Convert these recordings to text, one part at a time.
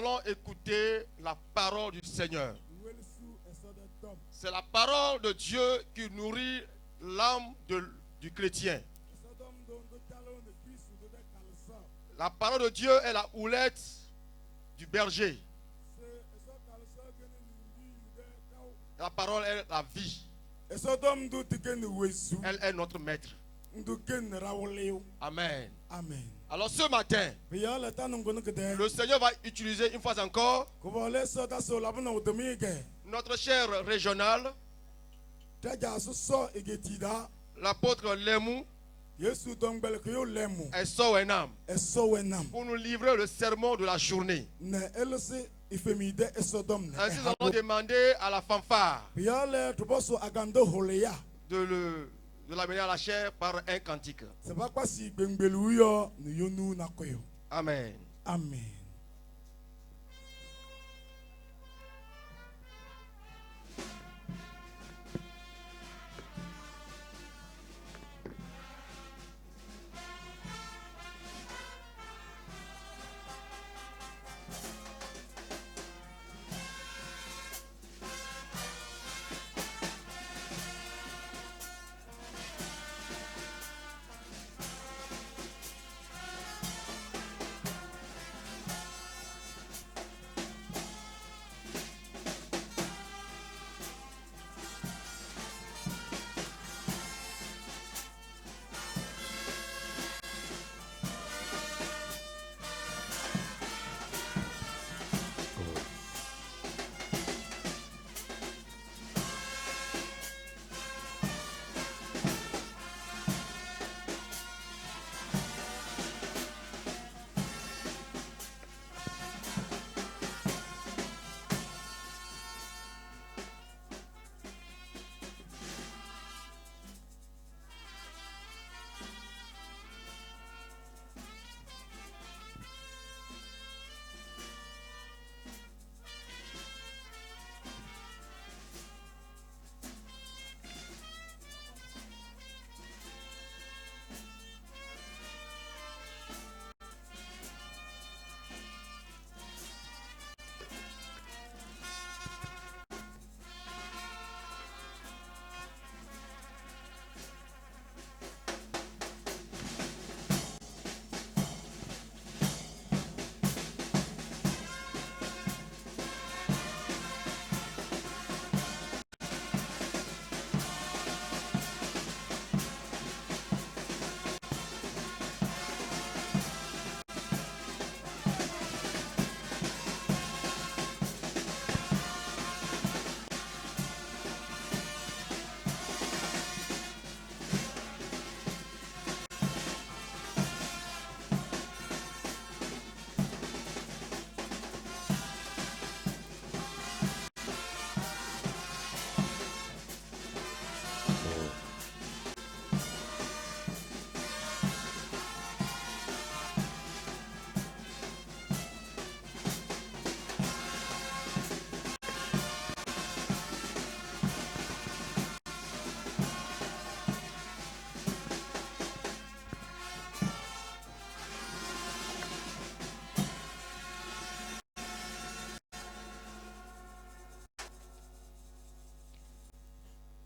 allons écouter la parole du Seigneur. C'est la parole de Dieu qui nourrit l'âme du chrétien. La parole de Dieu est la houlette du berger. La parole est la vie. Elle est notre maître. Amen. Amen. Alors ce matin, le Seigneur va utiliser une fois encore notre cher régional, l'apôtre Lemou, et Sowenam, pour nous livrer le sermon de la journée. Ainsi, nous allons demander à la fanfare de l'amener à la chair par un cantique. Amen. Amen.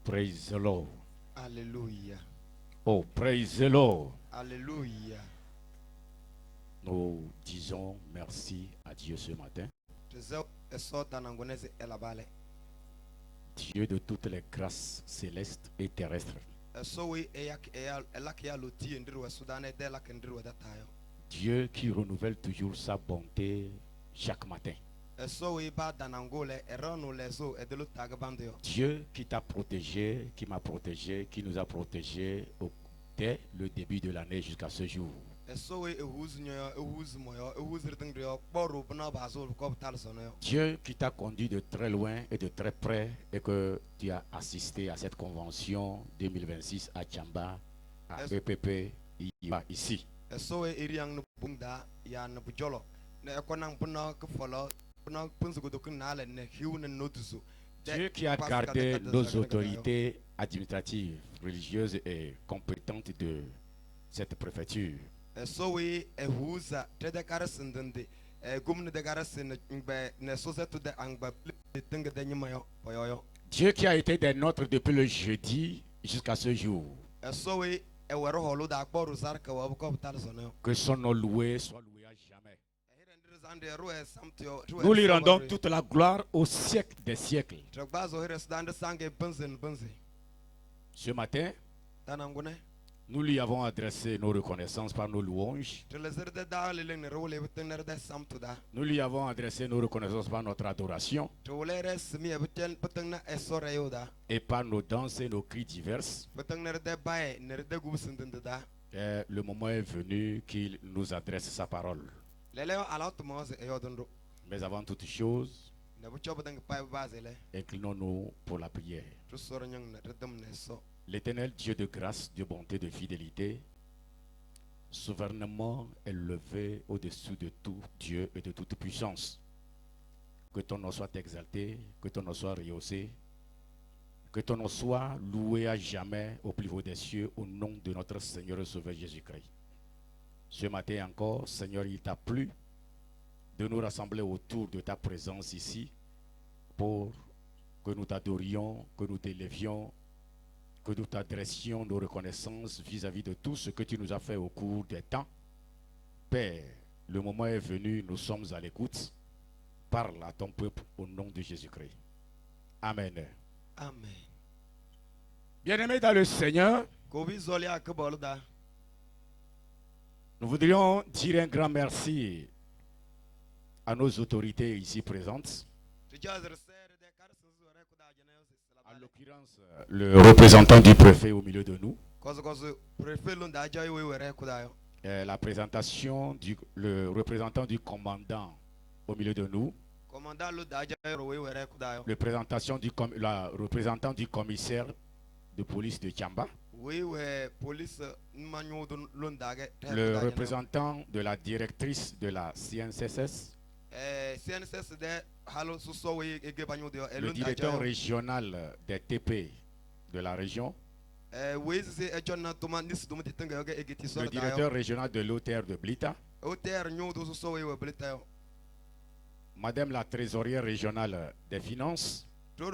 Praise the Lord. Alléluia. Oh, praise the Lord. Alléluia. Nous disons merci à Dieu ce matin. Dieu de toutes les grâces célestes et terrestres. Dieu qui renouvelle toujours sa bonté chaque matin. Dieu qui t'a protégé, qui m'a protégé, qui nous a protégés dès le début de l'année jusqu'à ce jour. Dieu qui t'a conduit de très loin et de très près et que tu as assisté à cette convention 2026 à Tchamba, à EPP, ici. Dieu qui a gardé nos autorités administratives, religieuses et compétentes de cette préfecture. Dieu qui a été des nôtres depuis le jeudi jusqu'à ce jour. Que son nom loué soit loué à jamais. Nous lui rendons toute la gloire au siècle des siècles. Ce matin, nous lui avons adressé nos reconnaissances par nos louanges. Nous lui avons adressé nos reconnaissances par notre adoration et par nos danses et nos cris divers. Et le moment est venu qu'il nous adresse sa parole. Mais avant toute chose, inclinons-nous pour la prière. L'Éternel Dieu de grâce, de bonté, de fidélité, souverainement élevé au-dessus de tout Dieu et de toute puissance. Que ton nom soit exalté, que ton nom soit rehaussé, que ton nom soit loué à jamais au plus haut des cieux au nom de notre Seigneur et Sauveur Jésus-Christ. Ce matin encore, Seigneur, il t'a plu de nous rassembler autour de ta présence ici pour que nous t'adorions, que nous t'élevions, que nous t'adressions nos reconnaissances vis-à-vis de tout ce que tu nous as fait au cours des temps. Père, le moment est venu, nous sommes à l'écoute. Parle à ton peuple au nom de Jésus-Christ. Amen. Amen. Bien-aimés dans le Seigneur, nous voudrions dire un grand merci à nos autorités ici présentes. En l'occurrence, le représentant du préfet au milieu de nous. La présentation le représentant du commandant au milieu de nous. La représentant du commissaire de police de Tchamba. Le représentant de la directrice de la CNSS. Le directeur régional des TP de la région. Le directeur régional de l'OTR de Blita. Madame la trésorière régionale des finances. Le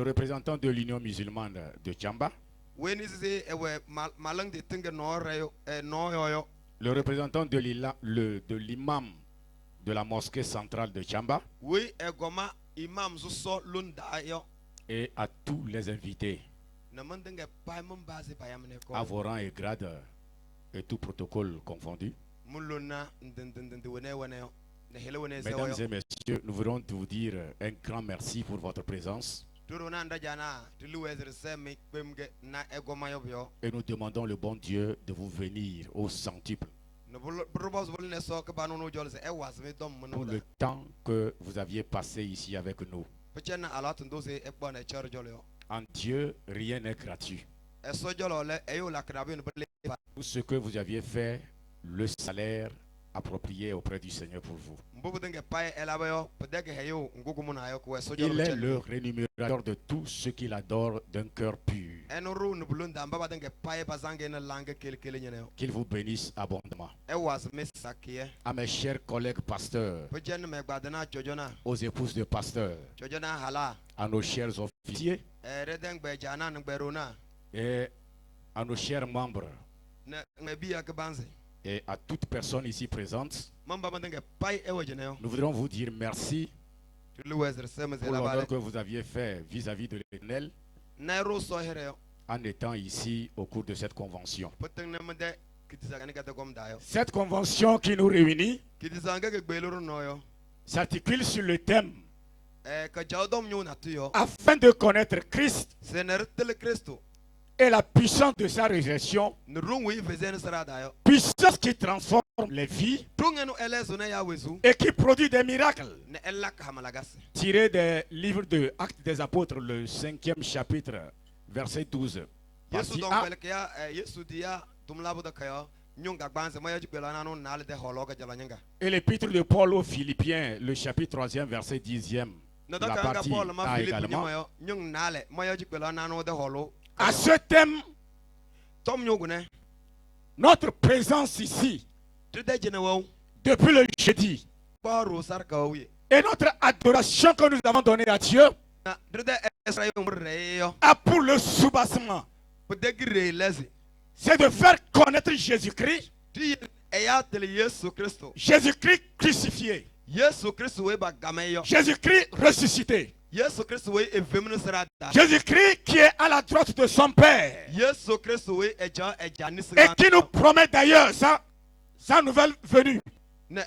représentant de l'Union musulmane de Tchamba. Le représentant de l'imam de la mosquée centrale de Tchamba. Et à tous les invités, à vos rangs et grades et tout protocole confondu. Mesdames et messieurs, nous voulons vous dire un grand merci pour votre présence. Et nous demandons le bon Dieu de vous venir au centuple pour le temps que vous aviez passé ici avec nous. En Dieu, rien n'est gratuit. Tout ce que vous aviez fait, le salaire approprié auprès du Seigneur pour vous. Il est le rémunérateur de tout ce qu'il adore d'un cœur pur. Qu'il vous bénisse abondamment. À mes chers collègues pasteurs, aux épouses de pasteurs, à nos chers officiers et à nos chers membres et à toute personne ici présente, nous voudrions vous dire merci pour l'honneur que vous aviez fait vis-à-vis de l'Éternel en étant ici au cours de cette convention. Cette convention qui nous réunit s'articule sur le thème afin de connaître Christ et la puissance de sa résurrection, puissance qui transforme les vies et qui produit des miracles. Tiré des livres de Actes des Apôtres, le 5e chapitre, verset 12. Partie A. Et l'épître de Paul aux Philippiens, le chapitre 3e, verset 10e. La partie A également. À ce thème, notre présence ici depuis le jeudi. Et notre adoration que nous avons donnée à Dieu a pour le soubassement, c'est de faire connaître Jésus-Christ, Jésus-Christ crucifié, Jésus-Christ ressuscité, Jésus-Christ qui est à la droite de son Père et qui nous promet d'ailleurs sa nouvelle venue ou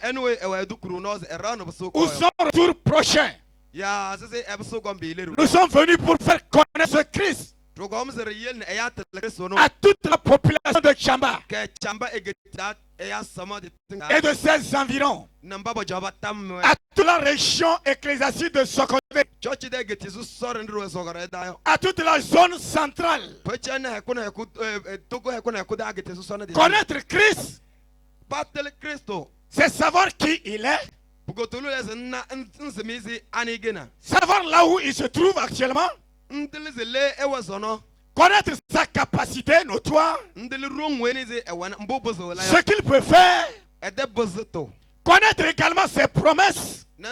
son retour prochain. Nous sommes venus pour faire connaître ce Christ à toute la population de Tchamba et de ses environs, à toute la région ecclésiastique de Sokoté, à toute la zone centrale. Connaître Christ, c'est savoir qui il est, savoir là où il se trouve actuellement, connaître sa capacité notoire, ce qu'il peut faire, connaître également ses promesses et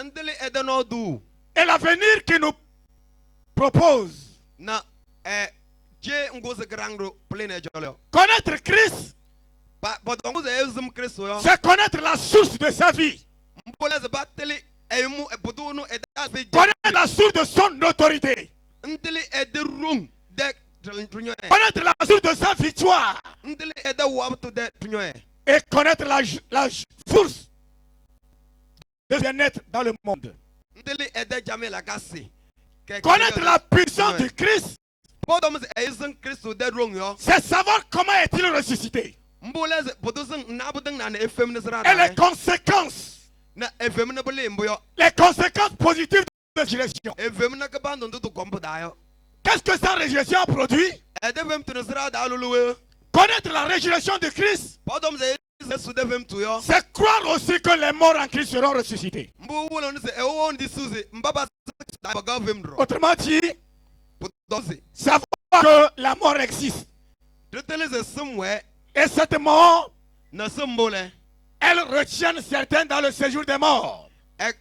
l'avenir qu'il nous propose. Connaître Christ, c'est connaître la source de sa vie, connaître la source de son autorité, connaître la source de sa victoire et connaître la source de bien-être dans le monde. Connaître la puissance du Christ, c'est savoir comment est-il ressuscité et les conséquences positives de la résurrection. Qu'est-ce que sa résurrection a produit? Connaître la résurrection de Christ, c'est croire aussi que les morts en Christ seront ressuscités. Autrement dit, savoir que la mort existe. Et cette mort, elle retient certains dans le séjour des morts. Mais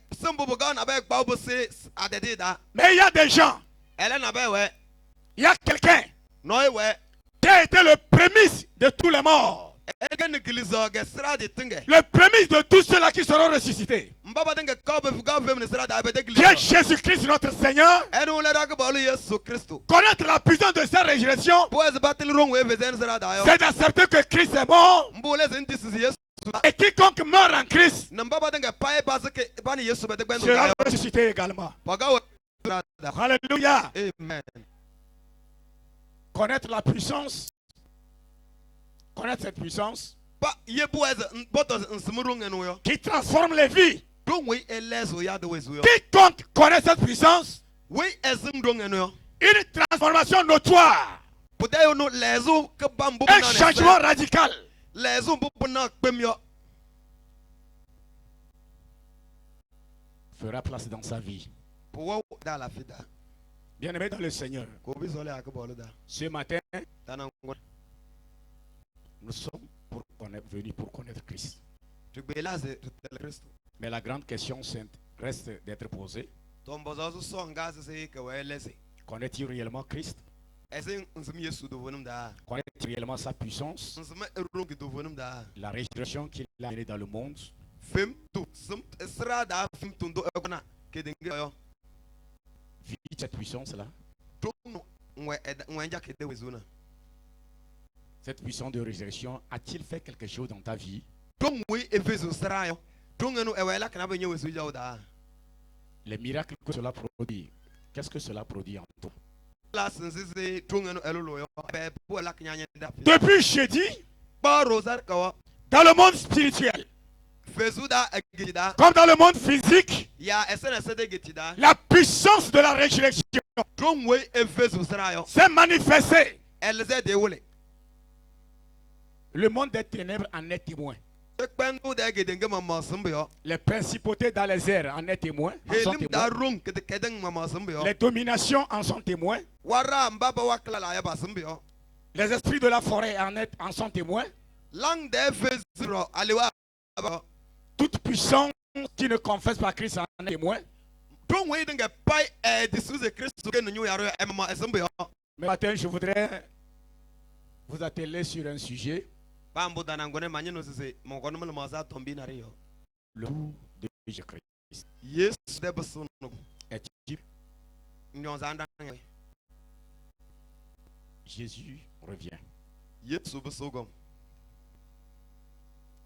il y a des gens, il y a quelqu'un qui a été le prémisse de tous les morts, le prémisse de tous ceux-là qui seront ressuscités, qui est Jésus-Christ notre Seigneur. Connaître la puissance de sa résurrection, c'est d'accepter que Christ est mort, et quiconque meurt en Christ sera ressuscité également. Alléluia. Amen. Connaître la puissance, connaître cette puissance qui transforme les vies. Quiconque connaît cette puissance, une transformation notoire, un changement radical fera place dans sa vie. Bien-aimé dans le Seigneur, ce matin, nous sommes venus pour connaître Christ. Mais la grande question reste d'être posée. Connaît-il réellement Christ? Connaît-il réellement sa puissance? La résurrection qu'il a menée dans le monde? Vit cette puissance-là? Cette puissance de résurrection a-t-il fait quelque chose dans ta vie? Les miracles que cela produit, qu'est-ce que cela produit en toi? Depuis jeudi, dans le monde spirituel, comme dans le monde physique, la puissance de la résurrection s'est manifestée. Le monde des ténèbres en est témoin. Les principautés dans les airs en est témoin. Les dominations en sont témoins. Les esprits de la forêt en sont témoins. Toute puissance qui ne confesse pas Christ en est témoin. Mais matin, je voudrais vous atteler sur un sujet. Le tout de Jésus-Christ. Est-il? Jésus revient.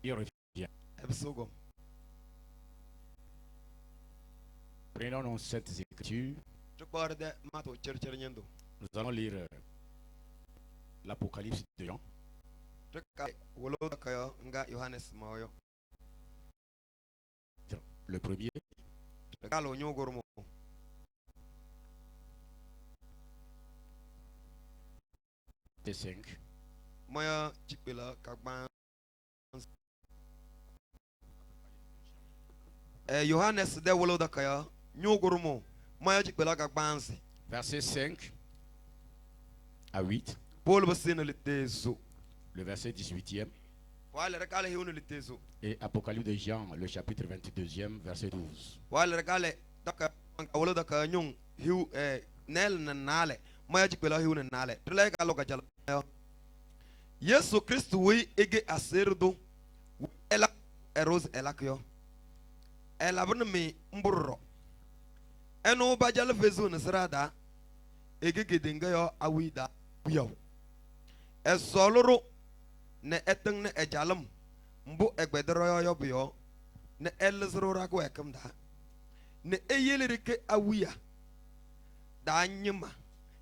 Il revient. Prenons donc cette écriture. Nous allons lire l'Apocalypse de Jean. Le premier. Et 5. Johannes de wolo da kaya nyogormo maya jikbela ka gbansi Verset 5 à 8. Paul basina litezo Le verset 18e. wala rekale hiwno litezo Et Apocalypse de Jean, le chapitre 22e, verset 12. wala rekale daka wolo da kaya nyong hiw nel na nale maya jikbela hiwno nale tule ka loka jala Yesu Kristo wi ege aserdo ela eros elakyo ela bun mi mburro eno bajal fezu nasrada ege denga yo awida biyaw esoloro ne eteng ne ejalam mbu egbedro yo biyo ne elzro ra ko ekamda ne eyelirike awiya da nyima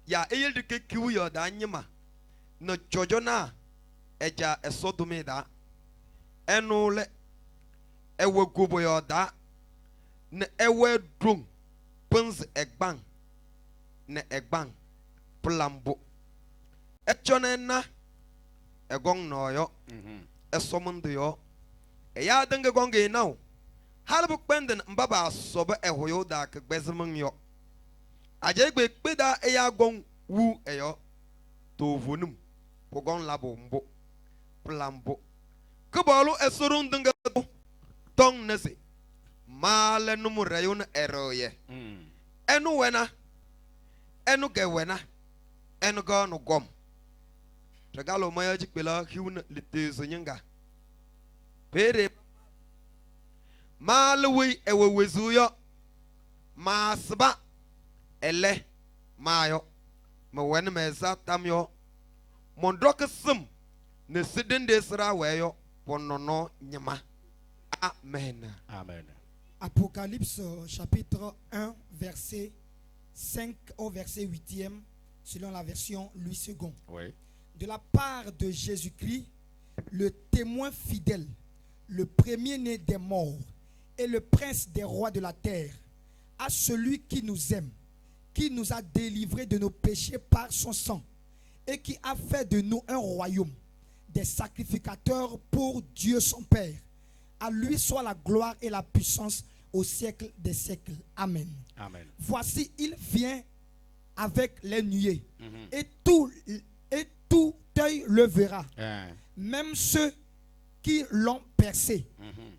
ya eyelirike kiwiyo da nyima no jojona eja esodumida enule ewe gubo yo da ne ewe drum pens egban ne egban plambo echonena egong no yo esomundo yo eya dange gonge now halbu kpenden mbaba sobe ehoyo da ke gbezmun yo ajegbe kpeda eya gong wu eyo to vonum pogon labo mbo plambo kubolu esurun dange tong nese male numurayun eroye enu wena enu gewena enu go no gom regalo maya jikbela hiwna litezo nyinga pere malwi ewewezuyo masba ele mayo mwen meza tamyo mondok sum ne sidende sra weyo ponono nyama. Amen. Amen. Apocalypse chapitre 1 verset 5 au verset 8e selon la version Louis II. Oui. De la part de Jésus-Christ, le témoin fidèle, le premier-né des morts et le prince des rois de la terre, à celui qui nous aime, qui nous a délivrés de nos péchés par son sang et qui a fait de nous un royaume, des sacrificateurs pour Dieu son Père. À lui soit la gloire et la puissance au siècle des siècles. Amen. Amen. Voici, il vient avec les nuées et tout œil le verra, même ceux qui l'ont percé.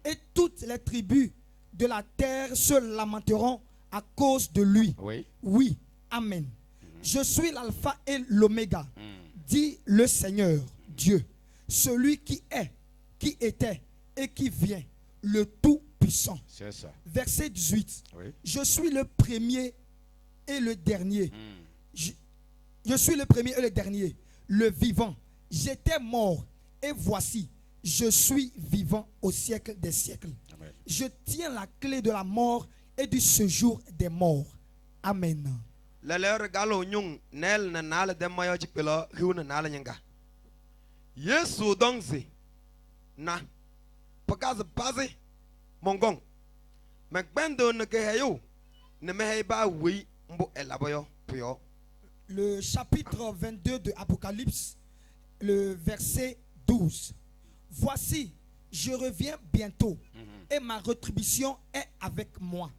Et toutes les tribus de la terre se lamenteront à cause de lui. Oui. Oui. Amen. Je suis l'alpha et l'oméga, dit le Seigneur Dieu, celui qui est, qui était et qui vient, le Tout-Puissant. C'est ça. Verset 18. Oui. Je suis le premier et le dernier. Je suis le premier et le dernier, le vivant. J'étais mort et voici, je suis vivant au siècle des siècles. Amen. Je tiens la clé de la mort et du séjour des morts. Amen. Leler galo nyung nel na nale de mayo jikpelo hiu na nale nyanga. Yesu dongzi na pakaz bazi mongong. Mekbendo ne keheyo ne mehei ba wi mbo elaboyo puyo. Le chapitre 22 de Apocalypse, le verset 12. Voici, je reviens bientôt et ma rétribution est avec moi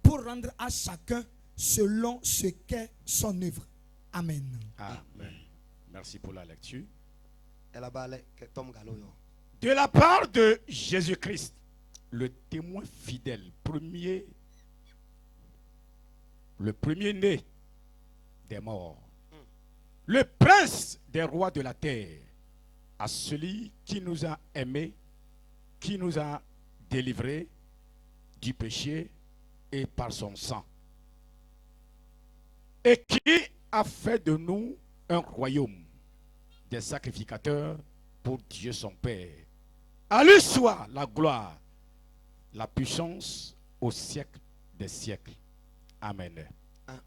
pour rendre à chacun selon ce qu'est son œuvre. Amen. Amen. Merci pour la lecture. Elabale ke tom galo yo. De la part de Jésus-Christ, le témoin fidèle, le premier-né des morts, le prince des rois de la terre, à celui qui nous a aimés, qui nous a délivrés du péché et par son sang, et qui a fait de nous un royaume des sacrificateurs pour Dieu son Père. À lui soit la gloire, la puissance au siècle des siècles. Amen. Amen.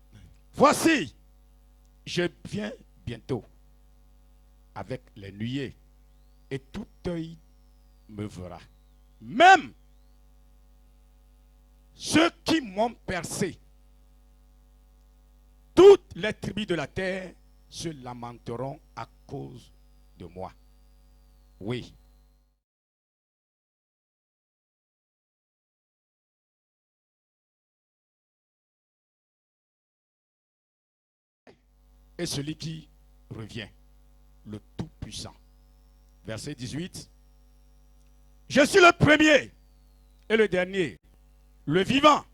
Voici, je viens bientôt avec les nuées, et tout œil me verra. Même ceux qui m'ont percé, toutes les tribus de la terre se lamenteront à cause de moi. Oui. Et celui qui revient, le Tout-Puissant. Verset 18. Je suis le premier et le dernier, le vivant.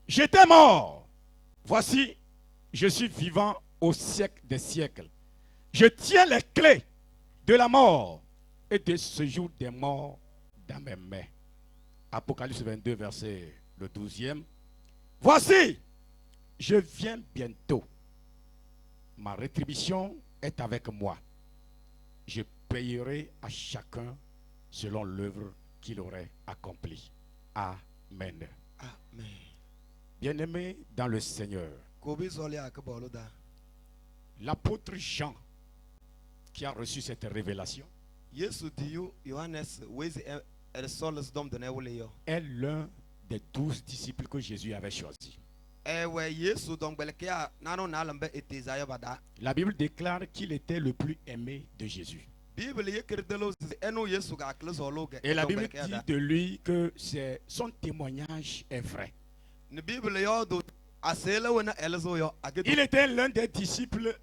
J'étais mort. Voici, je suis vivant au siècle des siècles. Je tiens les clés de la mort et de ce jour des morts dans mes mains. Apocalypse 22, verset le 12e. Voici, je viens bientôt. Ma rétribution est avec moi. Je payerai à chacun selon l'œuvre qu'il aurait accomplie. Amen. Amen. Bien-aimés dans le Seigneur, l'apôtre Jean, qui a reçu cette révélation, est l'un des 12 disciples que Jésus avait choisis. La Bible déclare qu'il était le plus aimé de Jésus. Et la Bible dit de lui que son témoignage est vrai. Il était l'un des disciples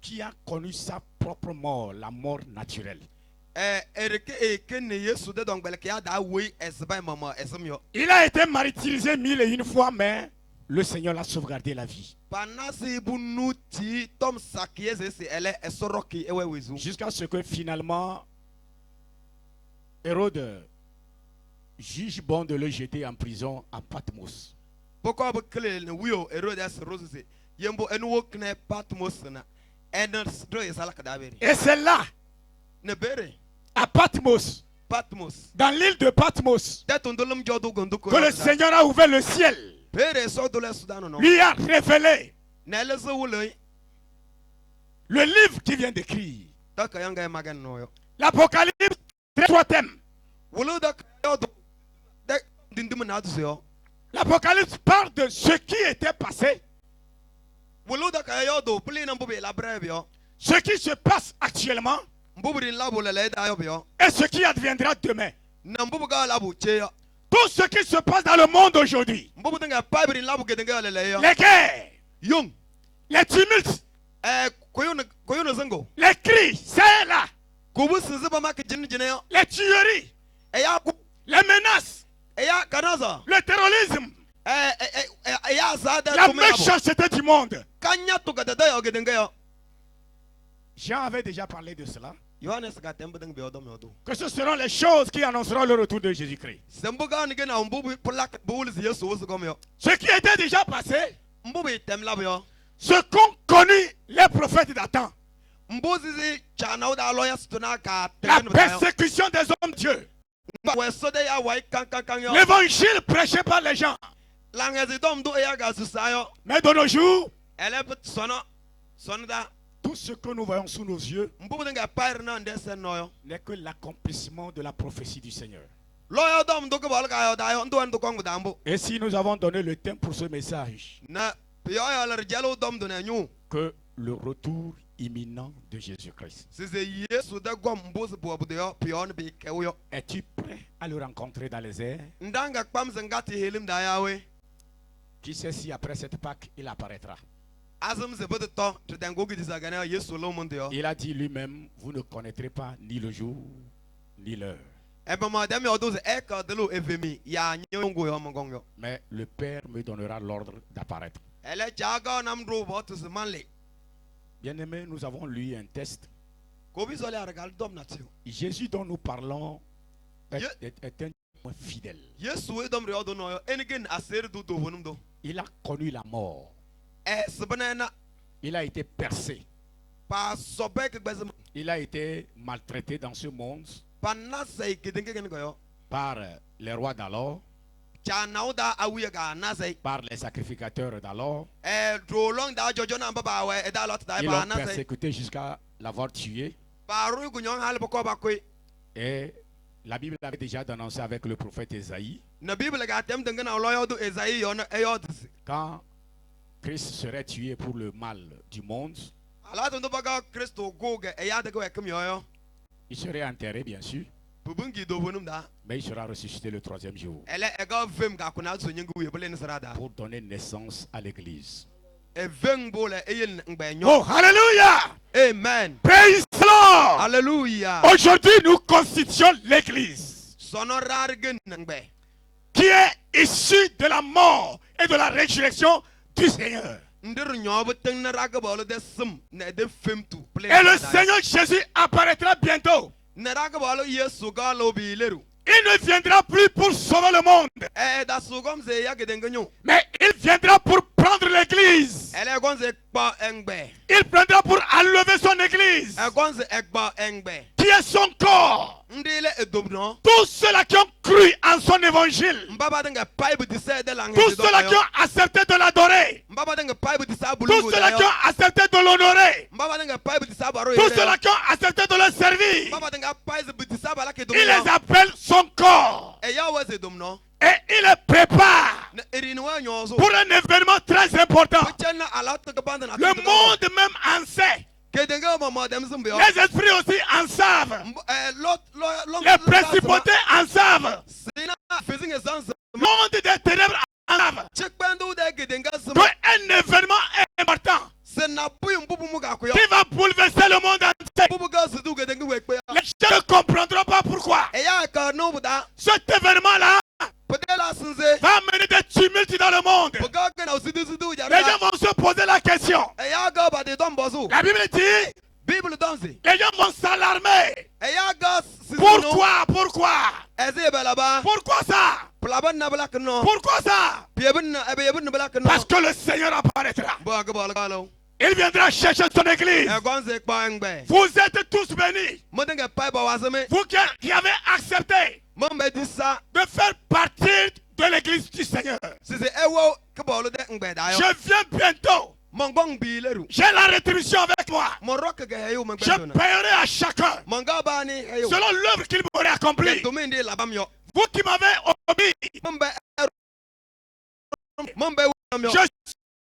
qui a connu sa propre mort, la mort naturelle. Il a été martyrisé 1001 fois, mais le Seigneur l'a sauvegardé la vie. Jusqu'à ce que finalement, Hérode juge bon de le jeter en prison à Patmos. Et c'est là, à Patmos, dans l'île de Patmos, que le Seigneur a ouvert le ciel. Lui a révélé le livre qu'il vient d'écrire. L'Apocalypse, 3 thèmes. L'Apocalypse parle de ce qui était passé, ce qui se passe actuellement et ce qui adviendra demain. Tout ce qui se passe dans le monde aujourd'hui, les guerres, les tumultes, les cris, c'est là, les tueries, les menaces, le terrorisme, la méchanceté du monde. Jean avait déjà parlé de cela, que ce seront les choses qui annonceront le retour de Jésus-Christ. Ce qui était déjà passé, ce qu'ont connu les prophètes d'antan, la persécution des hommes de Dieu, l'évangile prêché par les gens. Mais de nos jours, tout ce que nous voyons sous nos yeux n'est que l'accomplissement de la prophétie du Seigneur. Et si nous avons donné le thème pour ce message, que le retour imminent de Jésus-Christ. Es-tu prêt à le rencontrer dans les airs? Qui sait si après cette Pâque il apparaîtra? Il a dit lui-même, vous ne connaîtrez pas ni le jour ni l'heure. Mais le Père me donnera l'ordre d'apparaître. Bien-aimé, nous avons lu un test. Jésus dont nous parlons est un témoin fidèle. Il a connu la mort. Il a été percé. Il a été maltraité dans ce monde par les rois d'alors, par les sacrificateurs d'alors. Ils l'ont persécuté jusqu'à l'avoir tué. Et la Bible avait déjà annoncé avec le prophète Ésaïe, quand Christ serait tué pour le mal du monde, il serait enterré bien sûr, mais il sera ressuscité le troisième jour pour donner naissance à l'église. Oh, hallelujah! Amen. Praise the Lord! Alléluia. Aujourd'hui, nous constituons l'église qui est issue de la mort et de la résurrection du Seigneur. Et le Seigneur Jésus apparaîtra bientôt. Il ne viendra plus pour sauver le monde, mais il viendra pour prendre l'église. Il prendra pour enlever son église, qui est son corps. Tous ceux-là qui ont cru en son évangile, tous ceux-là qui ont accepté de l'adorer, tous ceux-là qui ont accepté de l'honorer, tous ceux-là qui ont accepté de le servir, il les appelle son corps. Et il les prépare pour un événement très important. Le monde même en sait. Les esprits aussi en savent. Les principautés en savent. Le monde des ténèbres en savent. Un événement important qui va bouleverser le monde entier. Les gens ne comprendront pas pourquoi. Cet événement-là va amener des tumultes dans le monde. Les gens vont se poser la question. La Bible dit, les gens vont s'alarmer. Pourquoi? Pourquoi ça? Pourquoi ça? Parce que le Seigneur apparaîtra. Il viendra chercher son église. Vous êtes tous bénis. Vous qui avez accepté de faire partie de l'église du Seigneur. Je viens bientôt. J'ai la rétribution avec moi. Je paierai à chacun selon l'œuvre qu'il m'aurait accomplie. Vous qui m'avez obéi, je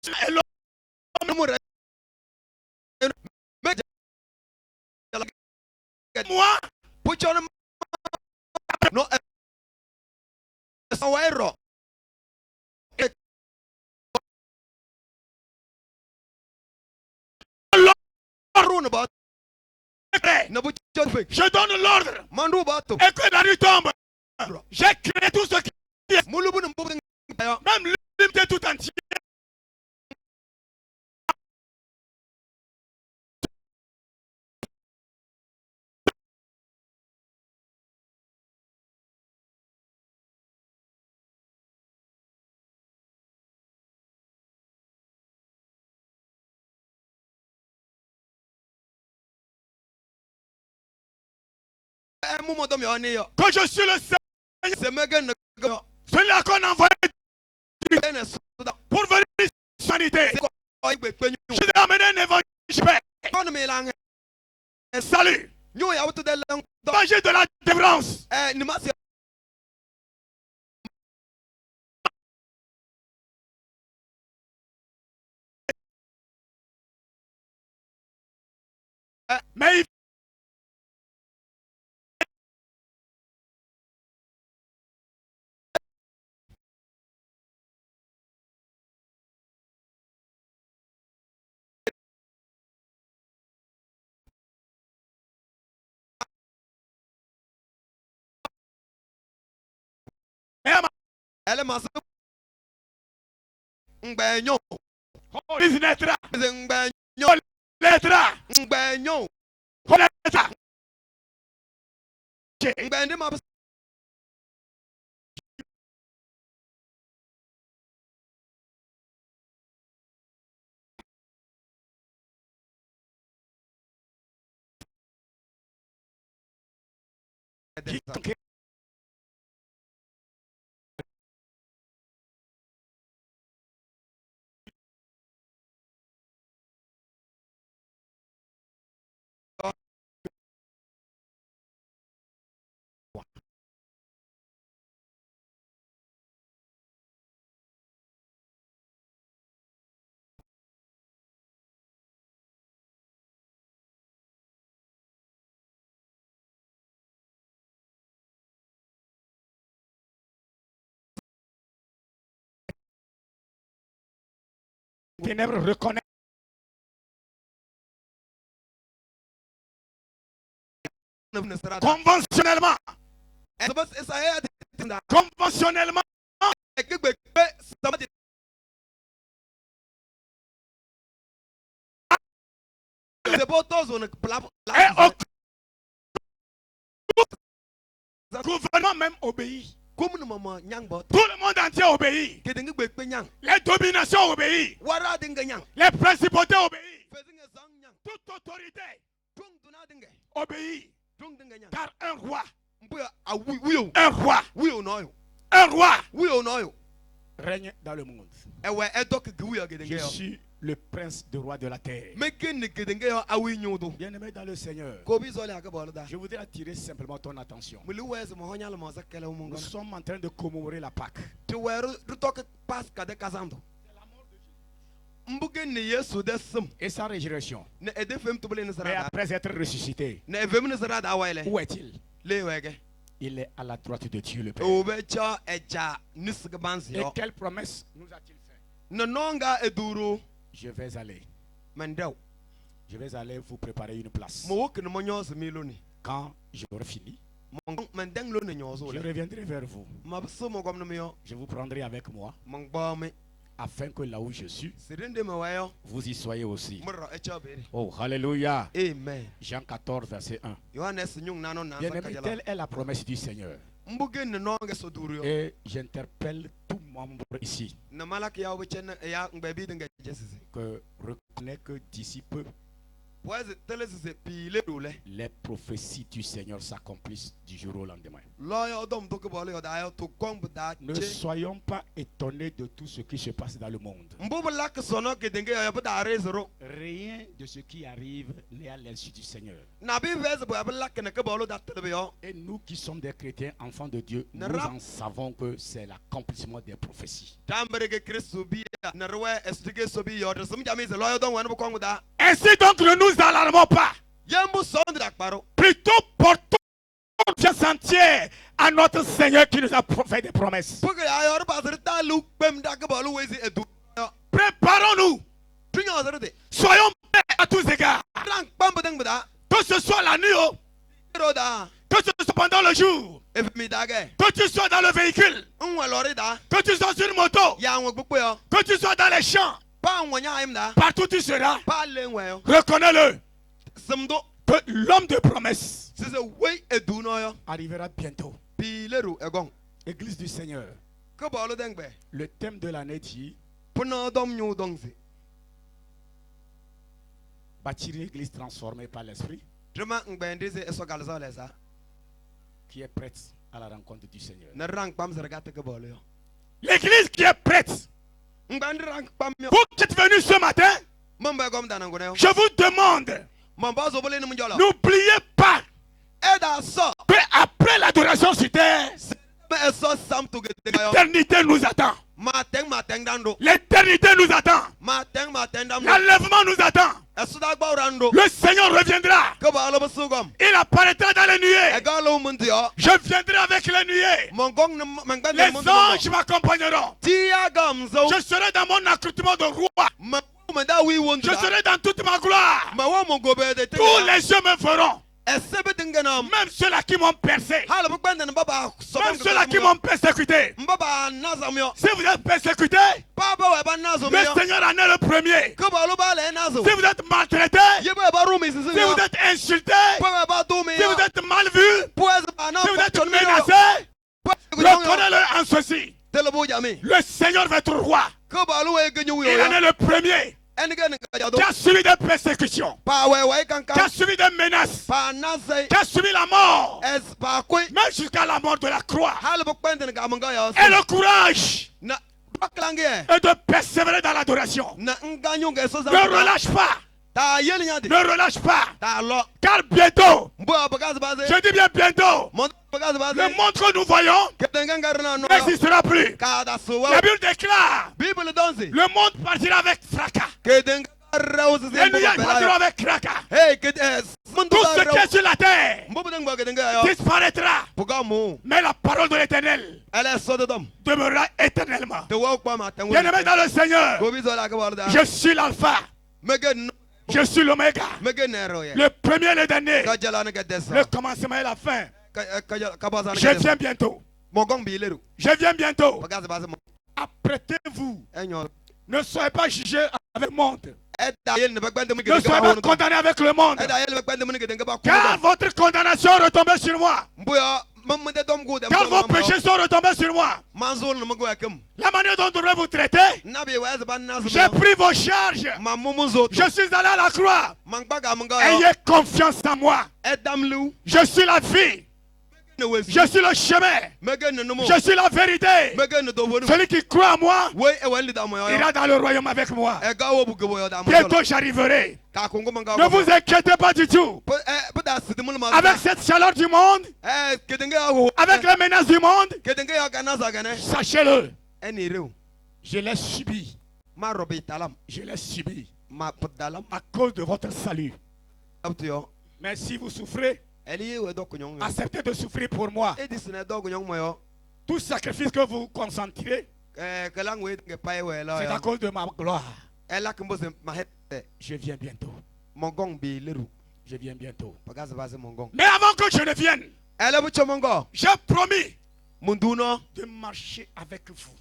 suis moi. Je donne l'ordre et que la nuit tombe. J'ai créé tout ce qui est, même l'unité tout entier. Que je suis le Seigneur, celui-là qu'on a envoyé pour venir sanité. Je t'ai amené un évangile. Salut. Manger de la délivrance. Mais il Elle est masse. Ngbenyo. Is letra. Ngbenyo. Letra. Ngbenyo. Letra. Ngbendi ma. Ténèbres reconnaît. Conventionnellement. Conventionnellement. Le gouvernement même obéit. Tout le monde entier obéit. Les dominations obéissent. Les principautés obéissent. Toute autorité obéit. Car un roi règne dans le monde. Je suis le prince de roi de la terre. Bien-aimé dans le Seigneur, je voudrais attirer simplement ton attention. Nous sommes en train de commémorer la Pâque. Et sa résurrection. Mais après être ressuscité, où est-il? Il est à la droite de Dieu le Père. Et quelle promesse nous a-t-il fait? Je vais aller. Je vais aller vous préparer une place. Quand j'aurai fini, je reviendrai vers vous. Je vous prendrai avec moi, afin que là où je suis, vous y soyez aussi. Oh, alléluia. Amen. Jean 14, verset 1. Bien-aimé, telle est la promesse du Seigneur. Et j'interpelle tout membre ici que reconnaît que d'ici peu, les prophéties du Seigneur s'accomplissent du jour au lendemain. Ne soyons pas étonnés de tout ce qui se passe dans le monde. Rien de ce qui arrive n'est à l'insu du Seigneur. Et nous qui sommes des chrétiens, enfants de Dieu, nous en savons que c'est l'accomplissement des prophéties. Ainsi donc ne nous alarmons pas. Plutôt portons confiance entière à notre Seigneur qui nous a fait des promesses. Préparons-nous. Soyons prêts à tous égards. Que ce soit la nuit, que ce soit pendant le jour, que tu sois dans le véhicule, que tu sois sur une moto, que tu sois dans les champs, partout tu seras, reconnais-le, que l'homme de promesse arrivera bientôt. Église du Seigneur, le thème de l'année dit bâtir une église transformée par l'esprit qui est prête à la rencontre du Seigneur. L'église qui est prête. Vous qui êtes venus ce matin, je vous demande, n'oubliez pas que après l'adoration sur terre, l'éternité nous attend. L'éternité nous attend. L'enlèvement nous attend. Le Seigneur reviendra. Il apparaîtra dans les nuées. Je viendrai avec les nuées. Les anges m'accompagneront. Je serai dans mon accoutrement de roi. Je serai dans toute ma gloire. Tous les yeux me feront. Même ceux-là qui m'ont percé. Même ceux-là qui m'ont persécuté. Si vous êtes persécuté, le Seigneur en est le premier. Si vous êtes maltraité, si vous êtes insulté, si vous êtes mal vu, si vous êtes menacé, reconnez-le en ceci. Le Seigneur va être roi. Il en est le premier. Qui a subi des persécutions, qui a subi des menaces, qui a subi la mort, même jusqu'à la mort de la croix. Et le courage et de persévérer dans l'adoration. Ne relâche pas. Ne relâche pas. Car bientôt, je dis bien bientôt, le monde que nous voyons n'existera plus. La Bible déclare, le monde partira avec fracas. Les nuages partiront avec fracas. Tout ce qui est sur la terre disparaîtra. Mais la parole de l'Éternel demeurera éternellement. Bien-aimé dans le Seigneur, je suis l'alpha. Je suis l'oméga, le premier et le dernier, le commencement et la fin. Je viens bientôt. Je viens bientôt. Apprêtez-vous. Ne soyez pas jugés avec le monde. Ne soyez pas condamnés avec le monde. Car votre condamnation retombe sur moi. Car vos péchés sont retombés sur moi. La manière dont on devrait vous traiter, j'ai pris vos charges. Je suis allé à la croix. Ayez confiance en moi. Je suis la vie. Je suis le chemin. Je suis la vérité. Celui qui croit en moi ira dans le royaume avec moi. Bientôt j'arriverai. Ne vous inquiétez pas du tout. Avec cette chaleur du monde, avec les menaces du monde, sachez-le, je l'ai subi. Je l'ai subi à cause de votre salut. Mais si vous souffrez, acceptez de souffrir pour moi. Tout sacrifice que vous consentirez, c'est à cause de ma gloire. Je viens bientôt. Je viens bientôt. Mais avant que je ne vienne, j'ai promis de marcher avec vous.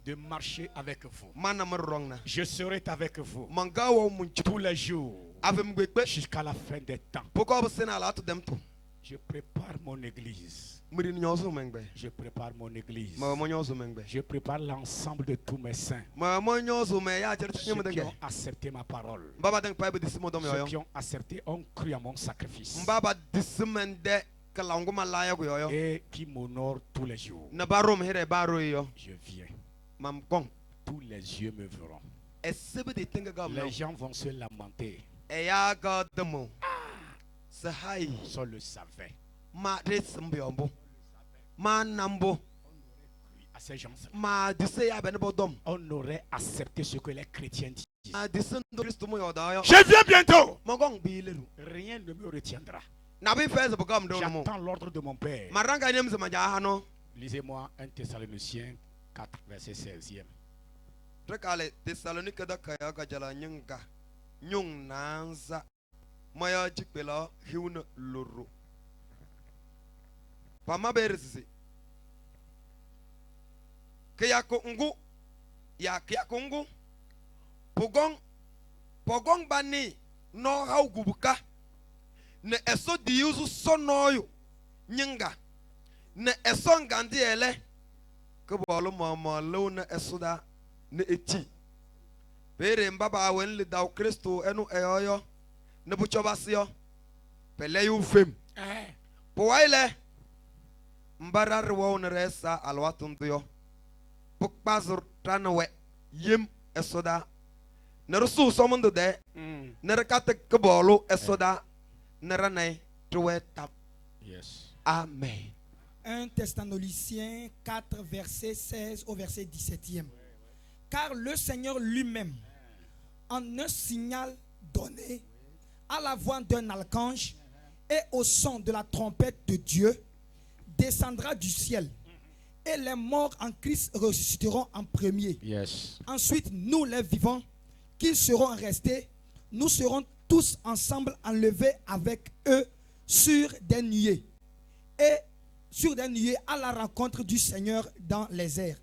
De marcher avec vous. Je serai avec vous tous les jours jusqu'à la fin des temps. Je prépare mon église. Je prépare mon église. Je prépare l'ensemble de tous mes saints. Ceux qui ont accepté ma parole. Ceux qui ont accepté, ont cru à mon sacrifice. Et qui m'honorent tous les jours. Je viens. Tous les yeux me verront. Les gens vont se lamenter. Ça le savait. À ces gens-là, on aurait accepté ce que les chrétiens disent. Je viens bientôt. Rien ne me retiendra. J'attends l'ordre de mon Père. Lisez-moi 1 Thessaloniciens 4, verset 16e. Pogong bani no hau gubuka ne eso diuzu sonoyo nyinga ne eso ngandi ele ke bolu mama lo ne eso da ne eti pere mbaba wen le da Kristo enu eyoyo ne buchobasio pele yu fem powaile mbarar wo ne resa alwatunduyo pukpazur tanwe yim eso da Nerusu somundo de nerakate kebolo esoda neranai trueta. Yes. Amen. 1 Thessaloniciens 4 verset 16 au verset 17e. Car le Seigneur lui-même, en un signal donné à la voix d'un archange et au son de la trompette de Dieu, descendra du ciel. Et les morts en Christ ressusciteront en premier. Yes. Ensuite, nous les vivants qui seront restés, nous serons tous ensemble enlevés avec eux sur des nuées. Et sur des nuées à la rencontre du Seigneur dans les airs.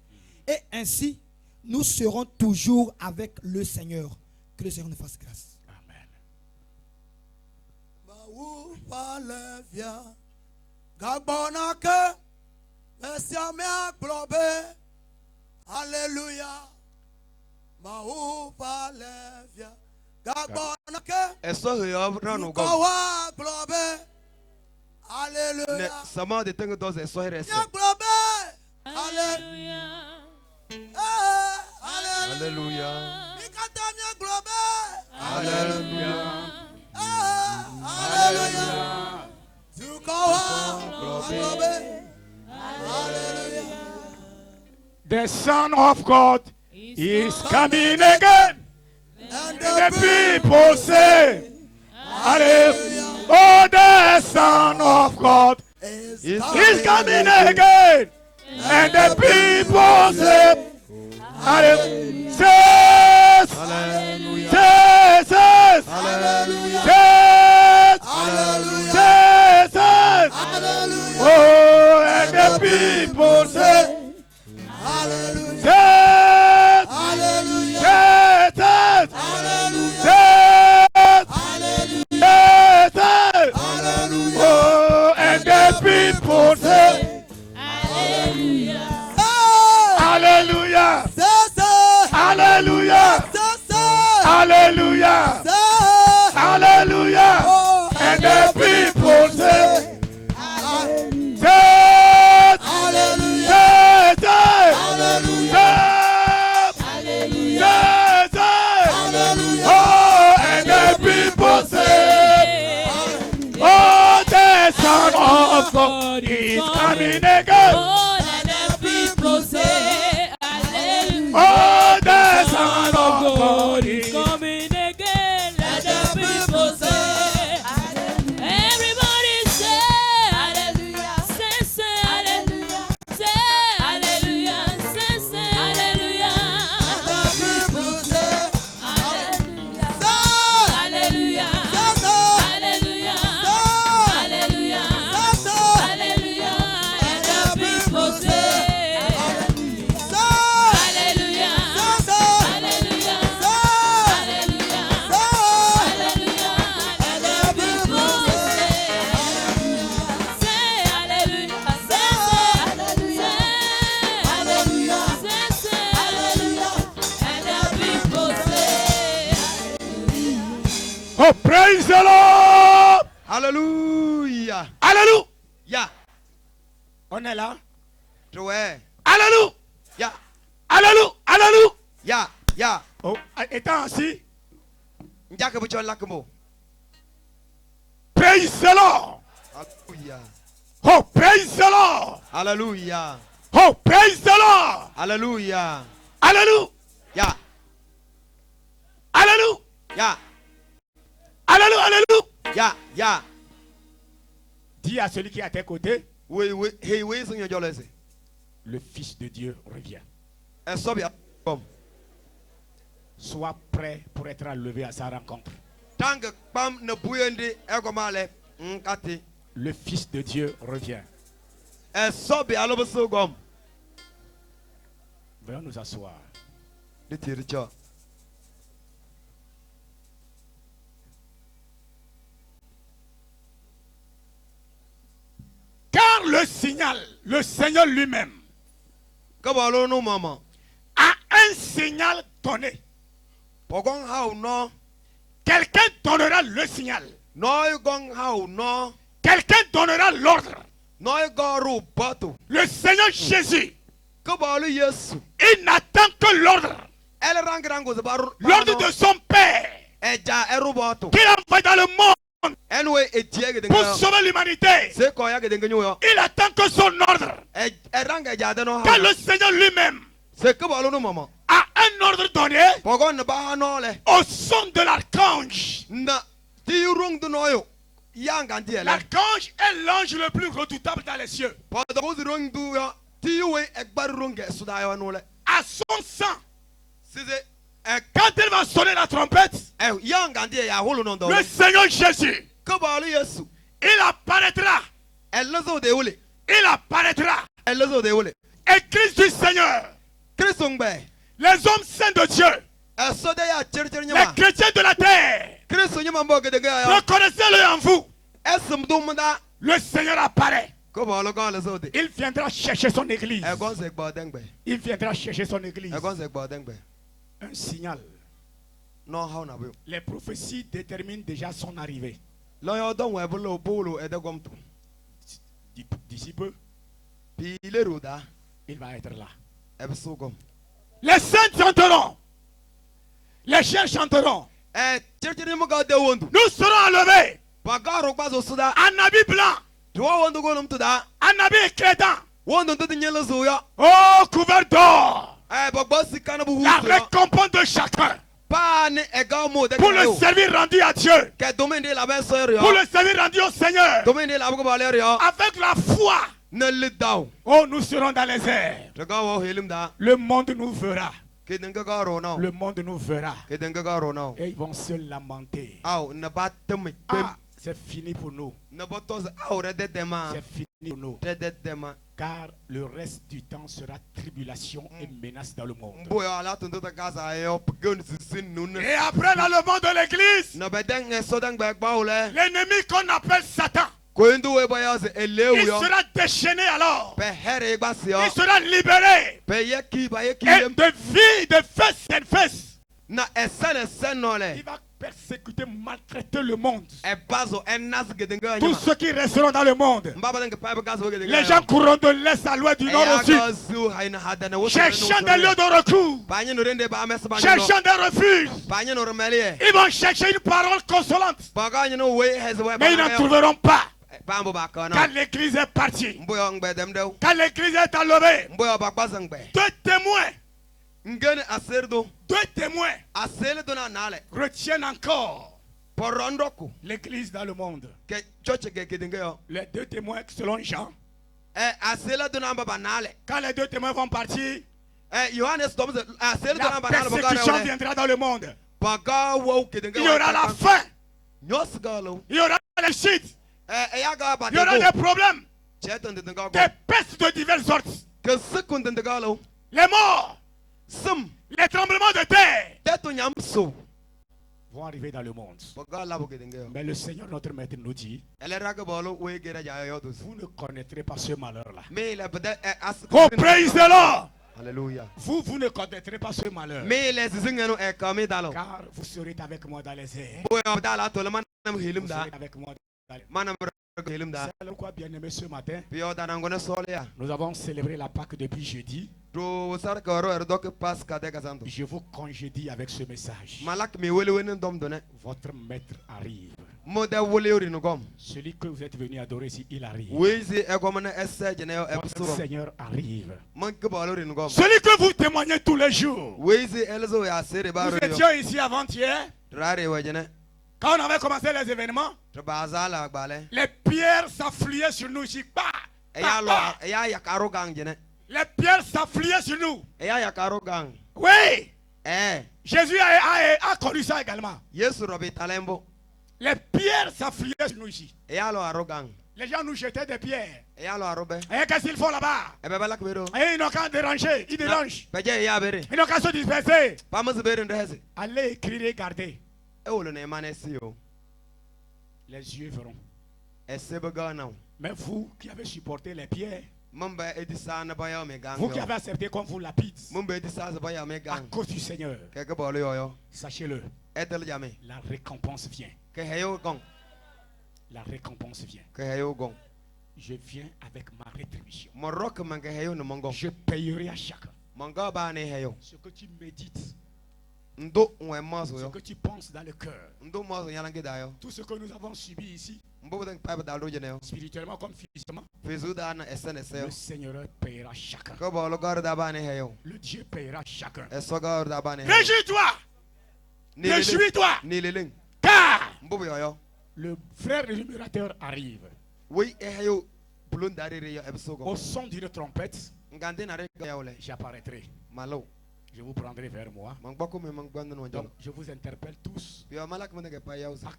Et ainsi, nous serons toujours avec le Seigneur. Que le Seigneur nous fasse grâce. Alléluia. Ne sama de tengo dos eso eres. Alléluia. Alléluia. Alléluia. Alléluia. The Son of God is coming again. And the people say, Hallelujah. Oh, the Son of God is coming again. And the people say, Hallelujah. Says, Hallelujah. says, Hallelujah. says, Hallelujah. says, Hallelujah. oh, and the people say, Hallelujah. says, Hallelujah. says, Hallelujah. says, Hallelujah. says, Hallelujah. oh, and the people say, Hallelujah. Hallelujah, Hallelujah. Hallelujah, Hallelujah, Hallelujah, Oh, and the people say, Hallelujah. says, Hallelujah. says, Hallelujah. says, Hallelujah. says, Hallelujah. oh, and the people say, oh, the Son of God is coming again. Oh, the Son of God is coming again. Let the people say, everybody say, hallelujah. Say, hallelujah. Say, hallelujah. Say, hallelujah. The people say, Hallelujah. Hallelujah. Hallelujah. Hallelujah. Hallelujah. Hallelujah. And the people say, hallelujah. Hallelujah. Hallelujah. And the people say, hallelujah. Say, hallelujah. And the people say, Oh, praise the Lord. Hallelujah. Alléluia. Ya. On est là. Joe. Alléluia. Ya. Alléluia. Alléluia. Ya. Ya. Oh, étant assis, Njake bucho lakmo. praise the Lord. Hallelujah. Oh, praise the Lord. Hallelujah. Oh, praise the Lord. Hallelujah. Alléluia. Ya. Alléluia. Ya. Alléluia. Alléluia. Ya. Ya. Dis à celui qui est à tes côtés, We hey we sing your jolese. le Fils de Dieu revient. Esobia kom. Sois prêt pour être enlevé à sa rencontre. Tang pam ne buyende egomale nkati. Le Fils de Dieu revient. Esobia aloboso gom. Venons nous asseoir. De tiricho. Car le signal, le Seigneur lui-même, Kabalo no mama. a un signal donné. Pogong how no. Quelqu'un donnera le signal. No gong how no. Quelqu'un donnera l'ordre. No goru batu. Le Seigneur Jésus, Kabalo yesu. il n'attend que l'ordre. El rangrango zabaru. L'ordre de son Père, Eja erubato. qu'il a envoyé dans le monde Anyway, etiege de pour sauver l'humanité. Se koya ge de nyo. Il attend que son ordre. Ranga ja de no Car ha. le Seigneur lui-même Se kabalo no mama. a un ordre donné Pogon ne ba no le. au son de l'archange. Na ti rung du noyo. Yang anti ele. L'archange est l'ange le plus redoutable dans les cieux. Podo go rung du ya. Ti we ekbar rung ge sudayo no le. À son sang, Size quand elle va sonner la trompette, le Seigneur Jésus, il apparaîtra. Il apparaîtra. Et Christ du Seigneur, les hommes saints de Dieu, les chrétiens de la terre, reconnaissez-le en vous. Le Seigneur apparaît. Il viendra chercher son église. Il viendra chercher son église. Un signal. Les prophéties déterminent déjà son arrivée. D'ici peu, il va être là. Les saints chanteront. Les chiens chanteront. Nous serons enlevés. Un habit blanc. Un habit éclatant. Oh, couvert d'or. La récompense de chacun. Pour le servir rendu à Dieu. Pour le servir rendu au Seigneur. Avec la foi. Oh, nous serons dans les airs. Le monde nous verra. Le monde nous verra. Et ils vont se lamenter. Ah, c'est fini pour nous. C'est fini pour nous. Car le reste du temps sera tribulation et menace dans le monde. Et après l'enlèvement de l'église, l'ennemi qu'on appelle Satan, il sera déchaîné alors. Il sera libéré. Et de vie, de fesses en fesses. Il va persécuter, maltraiter le monde. Tous ceux qui resteront dans le monde. Les gens courront de l'est à l'ouest, du nord au sud, cherchant des lieux de recours, cherchant des refuges. Ils vont chercher une parole consolante, mais ils n'en trouveront pas. Quand l'église est partie, quand l'église est enlevée, deux témoins retiennent encore l'église dans le monde. Les deux témoins selon Jean. Quand les deux témoins vont partir, la persécution viendra dans le monde. Il y aura la faim. Il y aura les chutes. Il y aura des problèmes. Des pestes de diverses sortes. Les morts. Les tremblements de terre vont arriver dans le monde. Mais le Seigneur notre Maître nous dit, vous ne connaîtrez pas ce malheur-là. Oh, praise-le. Alléluia. Vous ne connaîtrez pas ce malheur. Car vous serez avec moi dans les airs. Vous serez avec moi dans les airs. C'est pourquoi, bien aimé, ce matin, nous avons célébré la Pâque depuis jeudi. Je vous congédie avec ce message. Votre maître arrive. Celui que vous êtes venu adorer ici, il arrive. Votre Seigneur arrive. Celui que vous témoignez tous les jours. Nous étions ici avant-hier. Quand on avait commencé les événements, les pierres s'affluaient sur nous ici. Les pierres s'affluaient sur nous. Oui. Jésus a connu ça également. Les pierres s'affluaient sur nous ici. Les gens nous jetaient des pierres. Et qu'est-ce qu'ils font là-bas? Et ils n'ont qu'à déranger. Ils dérangent. Ils n'ont qu'à se disperser. Allez écrire et garder. Les yeux verront. Mais vous qui avez supporté les pierres, vous qui avez accepté qu'on vous lapide à cause du Seigneur, sachez-le, la récompense vient. La récompense vient. Je viens avec ma rétribution. Je payerai à chacun ce que tu médites. Ce que tu penses dans le cœur. Tout ce que nous avons subi ici, spirituellement comme physiquement, le Seigneur payera chacun. Le Dieu payera chacun. Réjouis-toi. Réjouis-toi. Car le frère rémunérateur arrive. Au son d'une trompette, j'apparaîtrai. Je vous prendrai vers moi. Donc, je vous interpelle tous à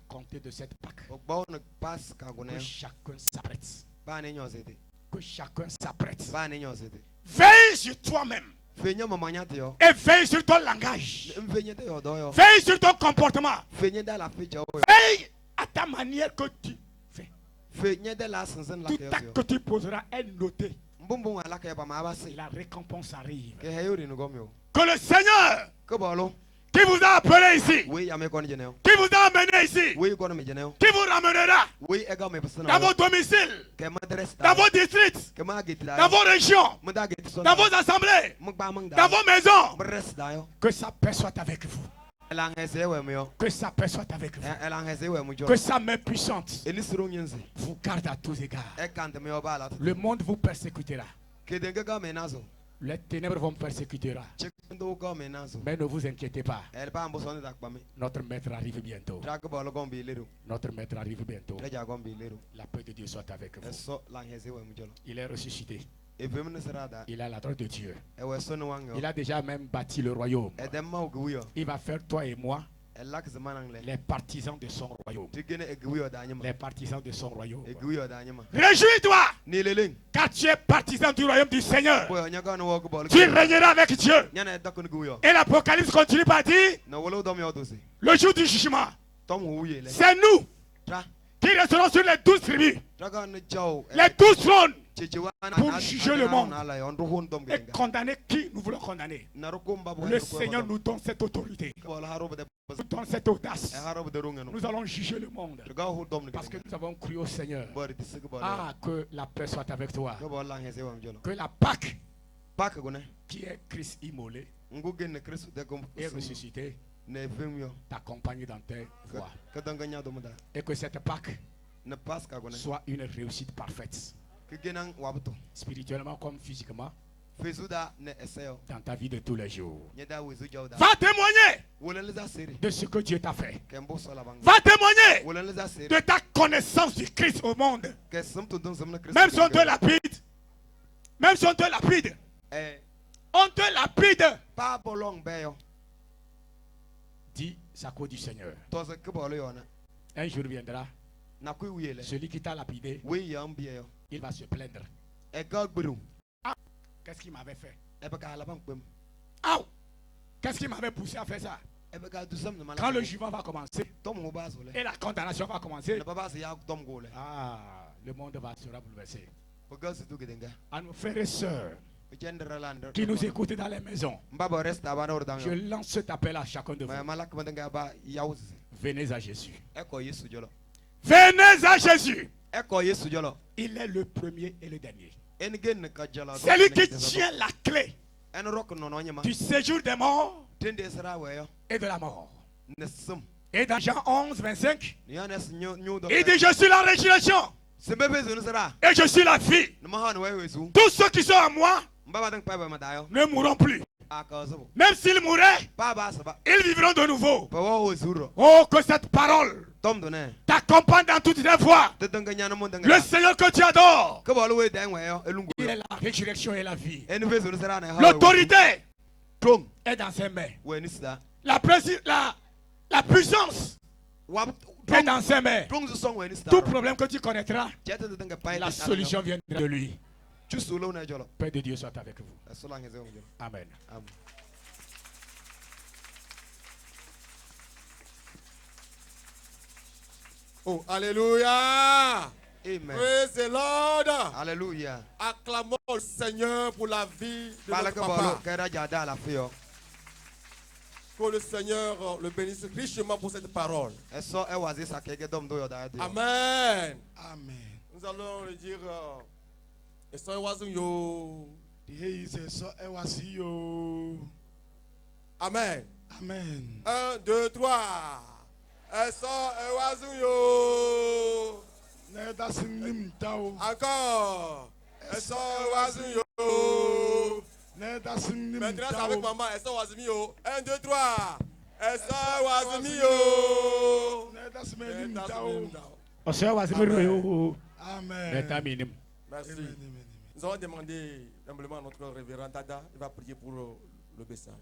compter de cette Pâque. Que chacun s'apprête. Que chacun s'apprête. Veille sur toi-même. Et veille sur ton langage. Veille sur ton comportement. Veille à ta manière que tu fais. Tout acte que tu poseras est noté. La récompense arrive. Que le Seigneur qui vous a appelé ici, qui vous a amené ici, qui vous ramènera dans vos domiciles, dans vos districts, dans vos régions, dans vos assemblées, dans vos maisons, que sa paix soit avec vous. Que sa paix soit avec vous. Que sa main puissante vous garde à tous égards. Le monde vous persécutera. Les ténèbres vont persécuter. Mais ne vous inquiétez pas. Notre maître arrive bientôt. Notre maître arrive bientôt. La paix de Dieu soit avec vous. Il est ressuscité. Il a la droite de Dieu. Il a déjà même bâti le royaume. Il va faire toi et moi les partisans de son royaume. Les partisans de son royaume. Réjouis-toi, car tu es partisan du royaume du Seigneur. Tu régneras avec Dieu. Et l'Apocalypse continue par dire, le jour du jugement, c'est nous qui resterons sur les 12 tribus, les 12 trônes, pour juger le monde et condamner qui nous voulons condamner. Le Seigneur nous donne cette autorité, nous donne cette audace. Nous allons juger le monde parce que nous avons cru au Seigneur. Ah, que la paix soit avec toi. Que la Pâque, qui est Christ immolé et ressuscité, t'accompagne dans tes voies. Et que cette Pâque soit une réussite parfaite. Spirituellement comme physiquement, dans ta vie de tous les jours. Va témoigner de ce que Dieu t'a fait. Va témoigner de ta connaissance du Christ au monde. Même si on te lapide, même si on te lapide, on te lapide. Dis, ça cause du Seigneur. Un jour viendra, celui qui t'a lapidé, il va se plaindre. Ah, qu'est-ce qu'il m'avait fait? Ah, qu'est-ce qui m'avait poussé à faire ça? Quand le jugement va commencer et la condamnation va commencer, ah, le monde va se bouleverser. À nos frères et sœurs qui nous écoutent dans les maisons, je lance cet appel à chacun de vous. Venez à Jésus. Venez à Jésus. Il est le premier et le dernier. C'est lui qui tient la clé du séjour des morts et de la mort. Et dans Jean 11, 25, il dit, je suis la résurrection et je suis la vie. Tous ceux qui sont à moi ne mourront plus. Même s'ils mouraient, ils vivront de nouveau. Oh, que cette parole t'accompagne dans toutes tes voies. Le Seigneur que tu adores, il est la résurrection et la vie. L'autorité est dans ses mains. La puissance est dans ses mains. Tout problème que tu connaîtras, la solution vient de lui. Paix de Dieu soit avec vous. Amen. Oh, alléluia. Amen. Praise the Lord. Alléluia. Acclamons le Seigneur pour la vie de notre papa. Que le Seigneur le bénisse richement pour cette parole. Amen. Amen. Nous allons le dire. Amen. Amen. 1, 2, 3. Encore. Maintenant, c'est avec maman. 1, 2, 3. Amen. Merci. Nous allons demander humblement à notre révérend Dada. Il va prier pour le message.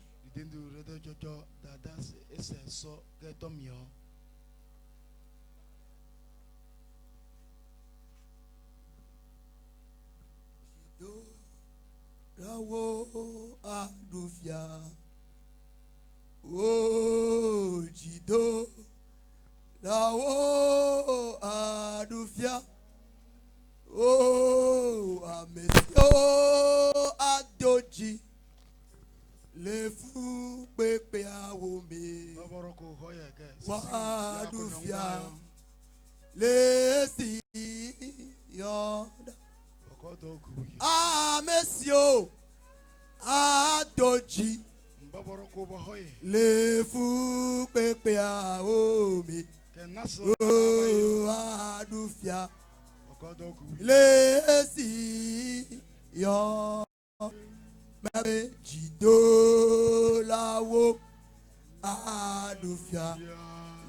Oh, Jido, Lao Adufia, oh, Amesio Adoji, le fou Pepe Aoumi, Wadufia, le si Yoda, Amesio Adoji. Le fou pepe a omi, oh adufia, le si yo, me jido la wo adufia,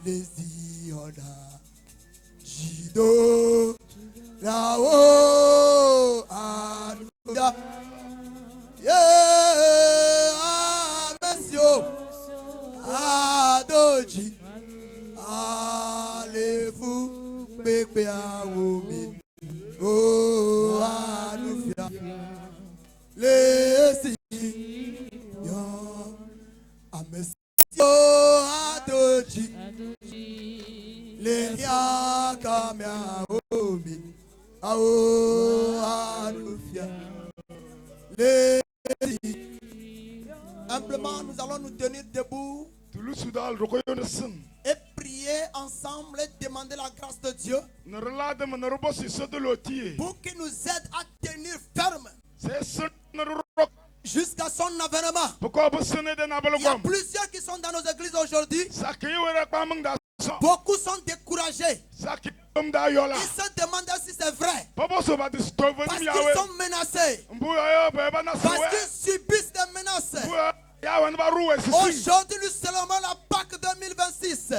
le si yoda, jido la wo adufia, Adoji, allez-vous, bébé à Omi, oh, Anoufia, les Sion, Amesio, Adoji, les Yakame à Omi, oh, Anoufia, les Simplement, nous allons nous tenir debout et prier ensemble et demander la grâce de Dieu pour qu'il nous aide à tenir ferme jusqu'à son avènement. Il y a plusieurs qui sont dans nos églises aujourd'hui. Beaucoup sont découragés. Ils se demandent si c'est vrai. Parce qu'ils sont menacés. Parce qu'ils subissent des menaces. Aujourd'hui, nous célébrons la Pâque 2026.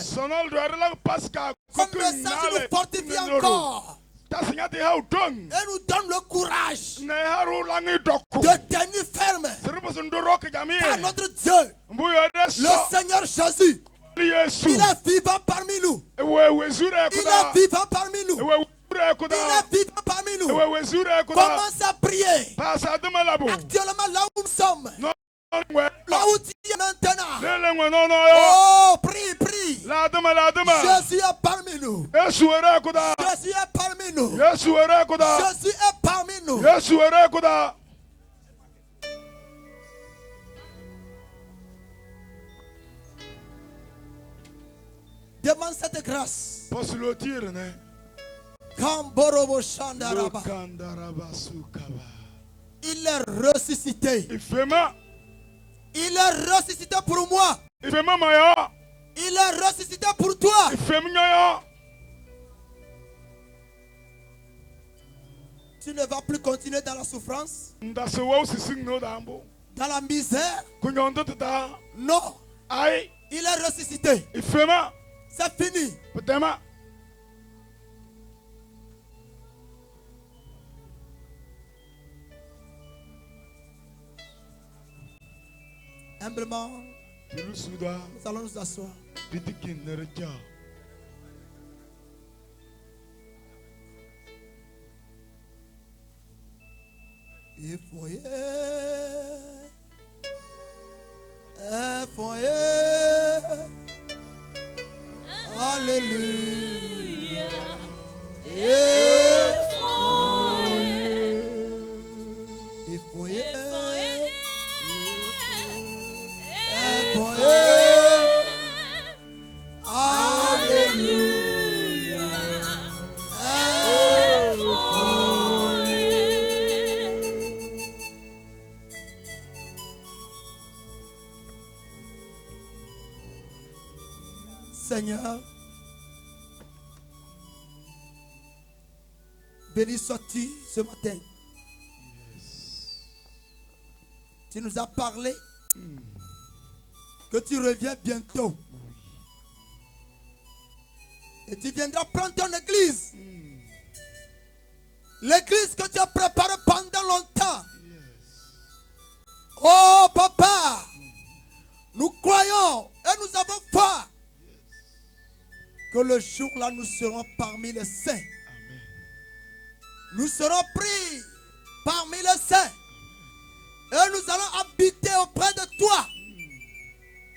Comme message, nous fortifie encore. Et nous donne le courage de tenir ferme. Car notre Dieu, le Seigneur Jésus, il est vivant parmi nous. Il est vivant parmi nous. Il est vivant parmi nous. Commence à prier. Actuellement, là où nous sommes. Là où tu es maintenant. Oh, prie, prie. Jésus est parmi nous. Jésus est parmi nous. Jésus est parmi nous. Demande cette grâce. Il est ressuscité. Il est ressuscité pour moi. Il est ressuscité pour toi. Tu ne vas plus continuer dans la souffrance, dans la misère. Non. Il est ressuscité. C'est fini. Humblement, nous allons nous asseoir. Alléluia. Seigneur, béni sois-tu ce matin. Tu nous as parlé que tu reviens bientôt. Et tu viendras prendre ton église. L'église que tu as préparée pendant longtemps. Oh papa, Que le jour-là, nous serons parmi les saints. Nous serons pris parmi les saints. Et nous allons habiter auprès de toi.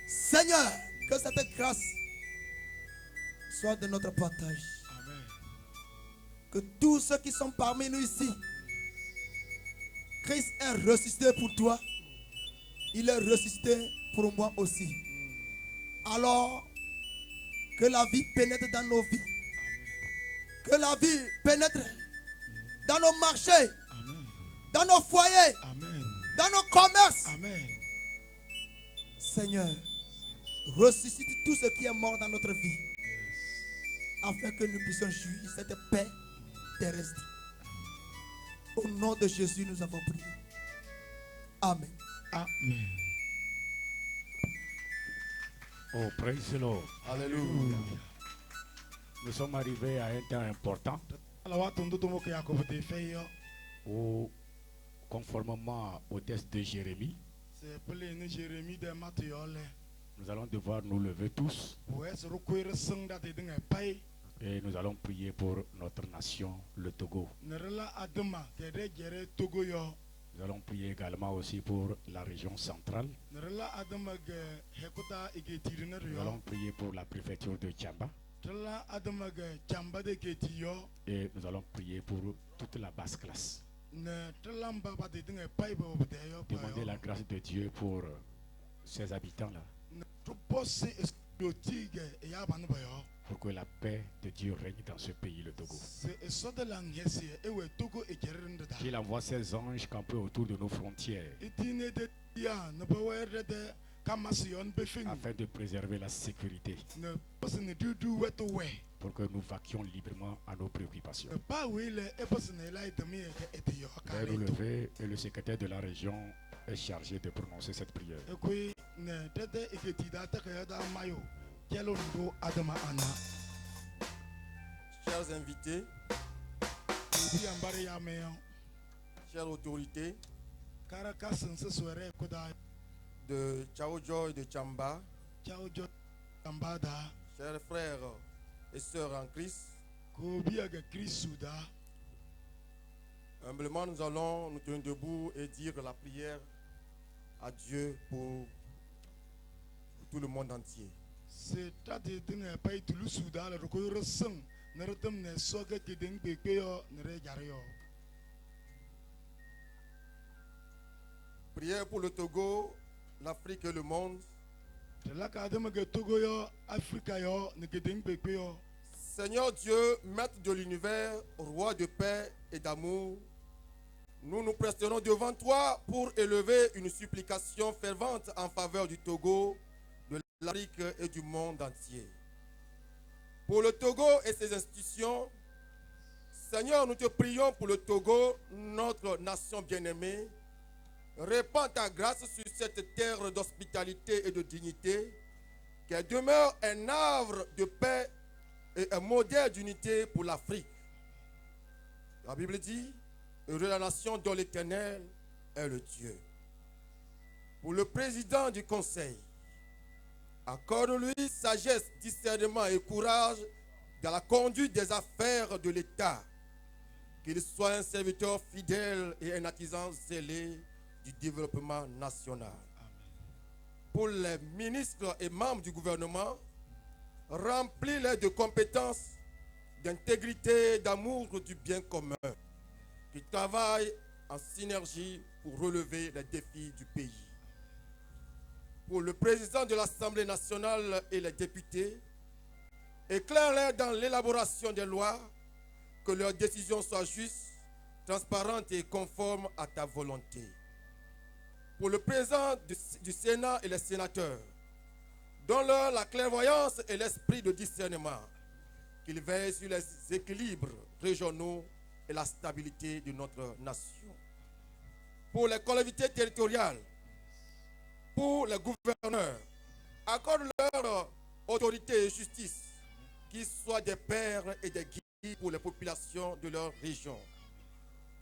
Seigneur, que cette grâce soit de notre partage. Que tous ceux qui sont parmi nous ici, Christ est ressuscité pour toi. Il est ressuscité pour moi aussi. Alors, que la vie pénètre dans nos vies. Que la vie pénètre dans nos marchés, dans nos foyers, dans nos commerces. Seigneur, ressuscite tout ce qui est mort dans notre vie, afin que nous puissions jouir cette paix terrestre. Au nom de Jésus, nous avons prié. Amen. Amen. Oh, praise the Lord. Alléluia. Nous sommes arrivés à un temps important où, conformément au texte de Jérémie, nous allons devoir nous lever tous et nous allons prier pour notre nation, le Togo. Nous allons prier également aussi pour la région centrale. Nous allons prier pour la préfecture de Tchamba. Et nous allons prier pour toute la basse classe. Demander la grâce de Dieu pour ces habitants-là. Pour que la paix de Dieu règne dans ce pays, le Togo. Qu'il envoie ses anges camper autour de nos frontières afin de préserver la sécurité, pour que nous vaquions librement à nos préoccupations. Veuillez nous lever et le secrétaire de la région est chargé de prononcer cette prière. Chers invités, chères autorités de Tchaoudjo et de Tchamba, chers frères et sœurs en Christ, humblement nous allons nous tenir debout et dire la prière à Dieu pour tout le monde entier. Prière pour le Togo, l'Afrique et le monde. Seigneur Dieu, maître de l'univers, roi de paix et d'amour, nous nous prosternons devant toi pour élever une supplication fervente en faveur du Togo, de l'Afrique et du monde entier. Pour le Togo et ses institutions, Seigneur, nous te prions pour le Togo, notre nation bien-aimée. Répands ta grâce sur cette terre d'hospitalité et de dignité, qu'elle demeure un havre de paix et un modèle d'unité pour l'Afrique. La Bible dit, heureux la nation dont l'Éternel est le Dieu. Pour le président du Conseil, accorde-lui sagesse, discernement et courage dans la conduite des affaires de l'État. Qu'il soit un serviteur fidèle et un artisan zélé du développement national. Amen. Pour les ministres et membres du gouvernement, remplis-les de compétences, d'intégrité, d'amour du bien commun, qui travaillent en synergie pour relever les défis du pays. Pour le président de l'Assemblée nationale et les députés, éclaire-les dans l'élaboration des lois, que leurs décisions soient justes, transparentes et conformes à ta volonté. Pour le président du Sénat et les sénateurs, donne-leur la clairvoyance et l'esprit de discernement, qu'ils veillent sur les équilibres régionaux et la stabilité de notre nation. Pour les collectivités territoriales, pour les gouverneurs, accorde-leur autorité et justice, qu'ils soient des pères et des guides pour les populations de leur région.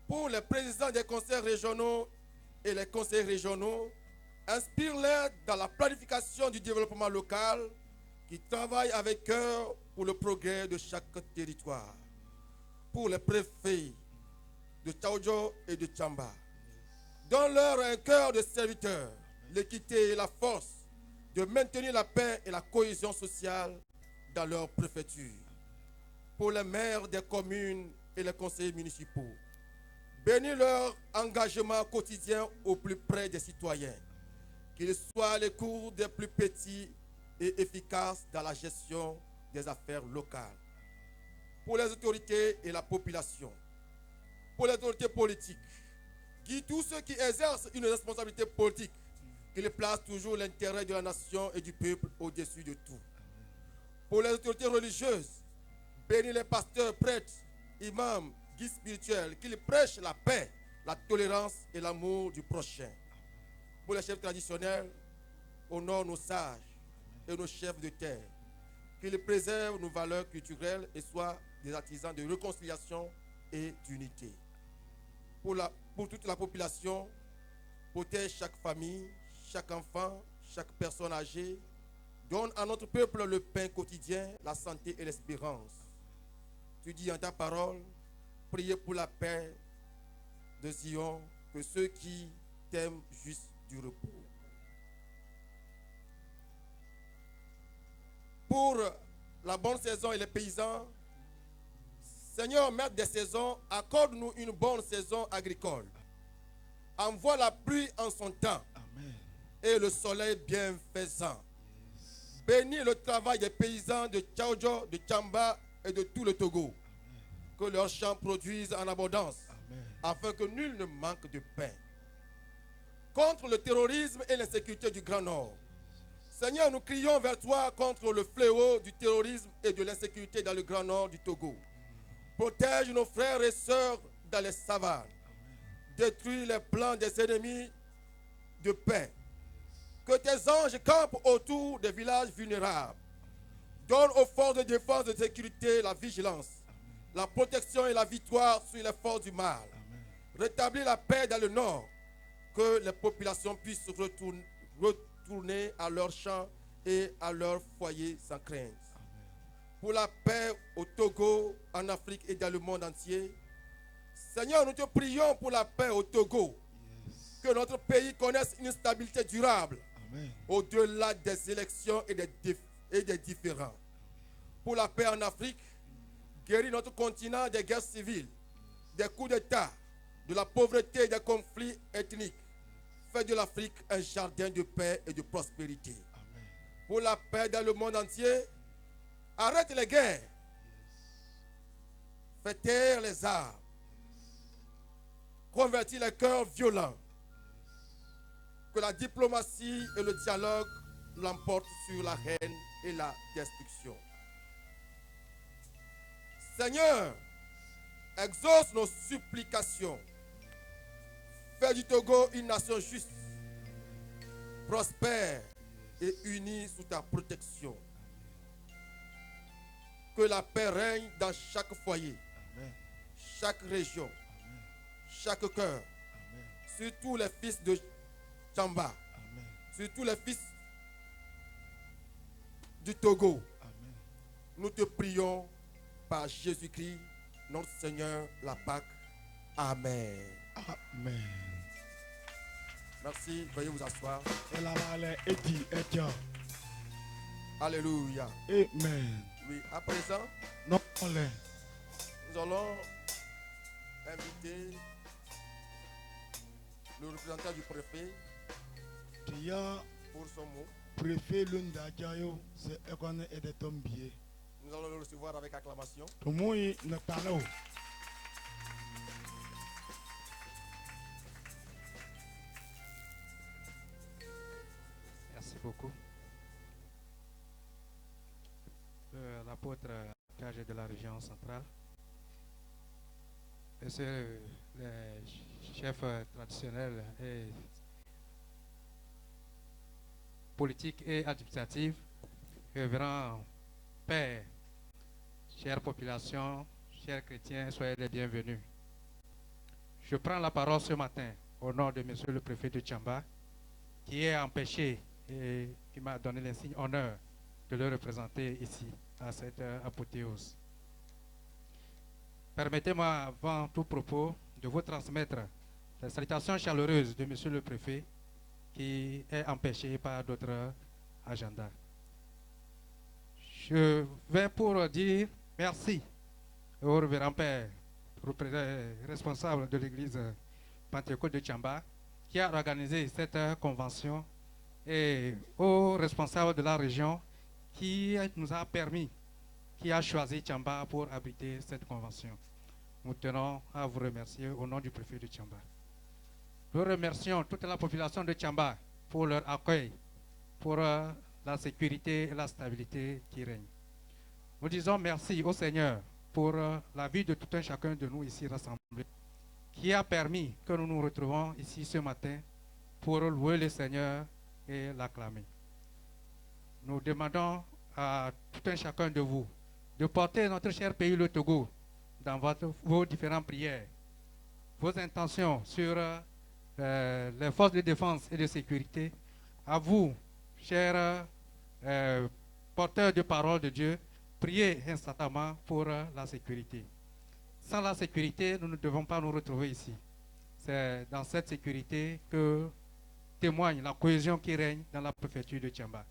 Pour les présidents des conseils régionaux et les conseils régionaux, inspire-les dans la planification du développement local, qui travaillent avec cœur pour le progrès de chaque territoire, pour les préfets de Tchaoudjo et de Tchamba. Donne-leur un cœur de serviteur, l'équité et la force de maintenir la paix et la cohésion sociale dans leur préfecture. Pour les maires des communes et les conseillers municipaux, bénis leur engagement quotidien au plus près des citoyens, qu'ils soient à l'écoute des plus petits et efficaces dans la gestion des affaires locales. Pour les autorités et la population, pour les autorités politiques, guide tous ceux qui exercent une responsabilité politique, qu'ils placent toujours l'intérêt de la nation et du peuple au-dessus de tout. Pour les autorités religieuses, bénis les pasteurs, prêtres, imams, guides spirituels, qu'ils prêchent la paix, la tolérance et l'amour du prochain. Pour les chefs traditionnels, honore nos sages et nos chefs de terre, qu'ils préservent nos valeurs culturelles et soient des artisans de réconciliation et d'unité. Pour toute la population, protège chaque famille, chaque enfant, chaque personne âgée. Donne à notre peuple le pain quotidien, la santé et l'espérance. Tu dis en ta parole, priez pour la paix de Zion, que ceux qui t'aiment jouissent du repos. Pour la bonne saison et les paysans, Seigneur, maître des saisons, accorde-nous une bonne saison agricole. Envoie la pluie en son temps. Amen. Et le soleil bienfaisant. Yes. Bénis le travail des paysans de Tchaoudjo, de Tchamba et de tout le Togo. Amen. Que leurs champs produisent en abondance. Amen. Afin que nul ne manque de pain. Contre le terrorisme et l'insécurité du Grand Nord. Seigneur, nous crions vers toi contre le fléau du terrorisme et de l'insécurité dans le Grand Nord du Togo. Protège nos frères et sœurs dans les savanes. Détruis les plans des ennemis de paix. Que tes anges campent autour des villages vulnérables. Donne aux forces de défense et de sécurité la vigilance, la protection et la victoire sur les forces du mal. Rétablis la paix dans le nord. Que les populations puissent retourner à leurs champs et à leur foyer sans crainte. Pour la paix au Togo, en Afrique et dans le monde entier. Seigneur, nous te prions pour la paix au Togo. Yes. Que notre pays connaisse une stabilité durable. Au-delà des élections et des différends. Pour la paix en Afrique, guéris notre continent des guerres civiles, des coups d'État, de la pauvreté et des conflits ethniques. Fais de l'Afrique un jardin de paix et de prospérité. Amen. Pour la paix dans le monde entier, arrête les guerres. Yes. Fais taire les armes. Convertis les cœurs violents. Que la diplomatie et le dialogue l'emportent sur la haine et la destruction. Seigneur, exauce nos supplications. Fais du Togo une nation juste, prospère et unie sous ta protection. Que la paix règne dans chaque foyer, Amen. Chaque région, Amen. Chaque cœur, Amen. Sur tous les fils de Tchamba, Amen. Sur tous les fils du Togo. Amen. Nous te prions par Jésus-Christ, notre Seigneur, la Pâque. Amen. Amen. Merci, veuillez vous asseoir. Alléluia. Amen. Oui, à présent, nous allons inviter le représentant du préfet pour son mot. Préfet Lunda Diayo, c'est Ekone et de Tombier. Nous allons le recevoir avec acclamation. Merci beaucoup. L'apôtre chargé de la région centrale, monsieur le chef traditionnel et politique et administratif, révérend Père, chère population, chers chrétiens, soyez les bienvenus. Je prends la parole ce matin au nom de monsieur le préfet de Tchamba, qui est empêché et qui m'a donné l'insigne honneur de le représenter ici. à cette apothéose. Permettez-moi, avant tout propos, de vous transmettre les salutations chaleureuses de Monsieur le Préfet, qui est empêché par d'autres agendas. Je vais pour dire merci au révérend Père, responsable de l'église Pentecôte de Tchamba, qui a organisé cette convention, et au responsable de la région qui nous a permis, qui a choisi Tchamba pour abriter cette convention. Nous tenons à vous remercier au nom du préfet de Tchamba. Nous remercions toute la population de Tchamba pour leur accueil, pour la sécurité et la stabilité qui règnent. Nous disons merci au Seigneur pour la vie de tout un chacun de nous ici rassemblés, qui a permis que nous nous retrouvons ici ce matin pour louer le Seigneur et l'acclamer. Nous demandons à tout un chacun de vous de porter notre cher pays, le Togo, dans vos différentes prières, vos intentions sur les forces de défense et de sécurité. À vous, chers porteurs de parole de Dieu, priez instantanément pour la sécurité. Sans la sécurité, nous ne devons pas nous retrouver ici. C'est dans cette sécurité que témoigne la cohésion qui règne dans la préfecture de Tchamba.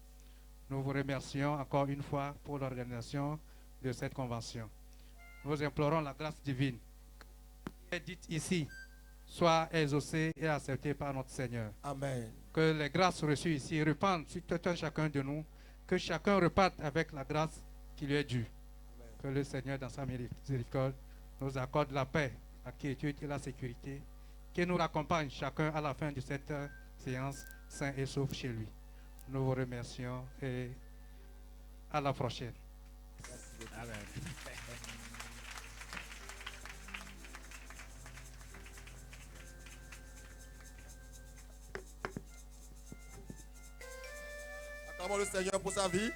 Nous vous remercions encore une fois pour l'organisation de cette convention. Nous implorons la grâce divine qui est dite ici soit exaucée et acceptée par notre Seigneur. Amen. Que les grâces reçues ici répandent sur tout un chacun de nous, que chacun reparte avec la grâce qui lui est due. Amen. Que le Seigneur, dans sa miséricorde, nous accorde la paix, la quiétude et la sécurité, qui nous raccompagne chacun à la fin de cette séance, sain et sauf chez lui. Nous vous remercions et à la prochaine. Amen. Acclamons le Seigneur pour sa vie.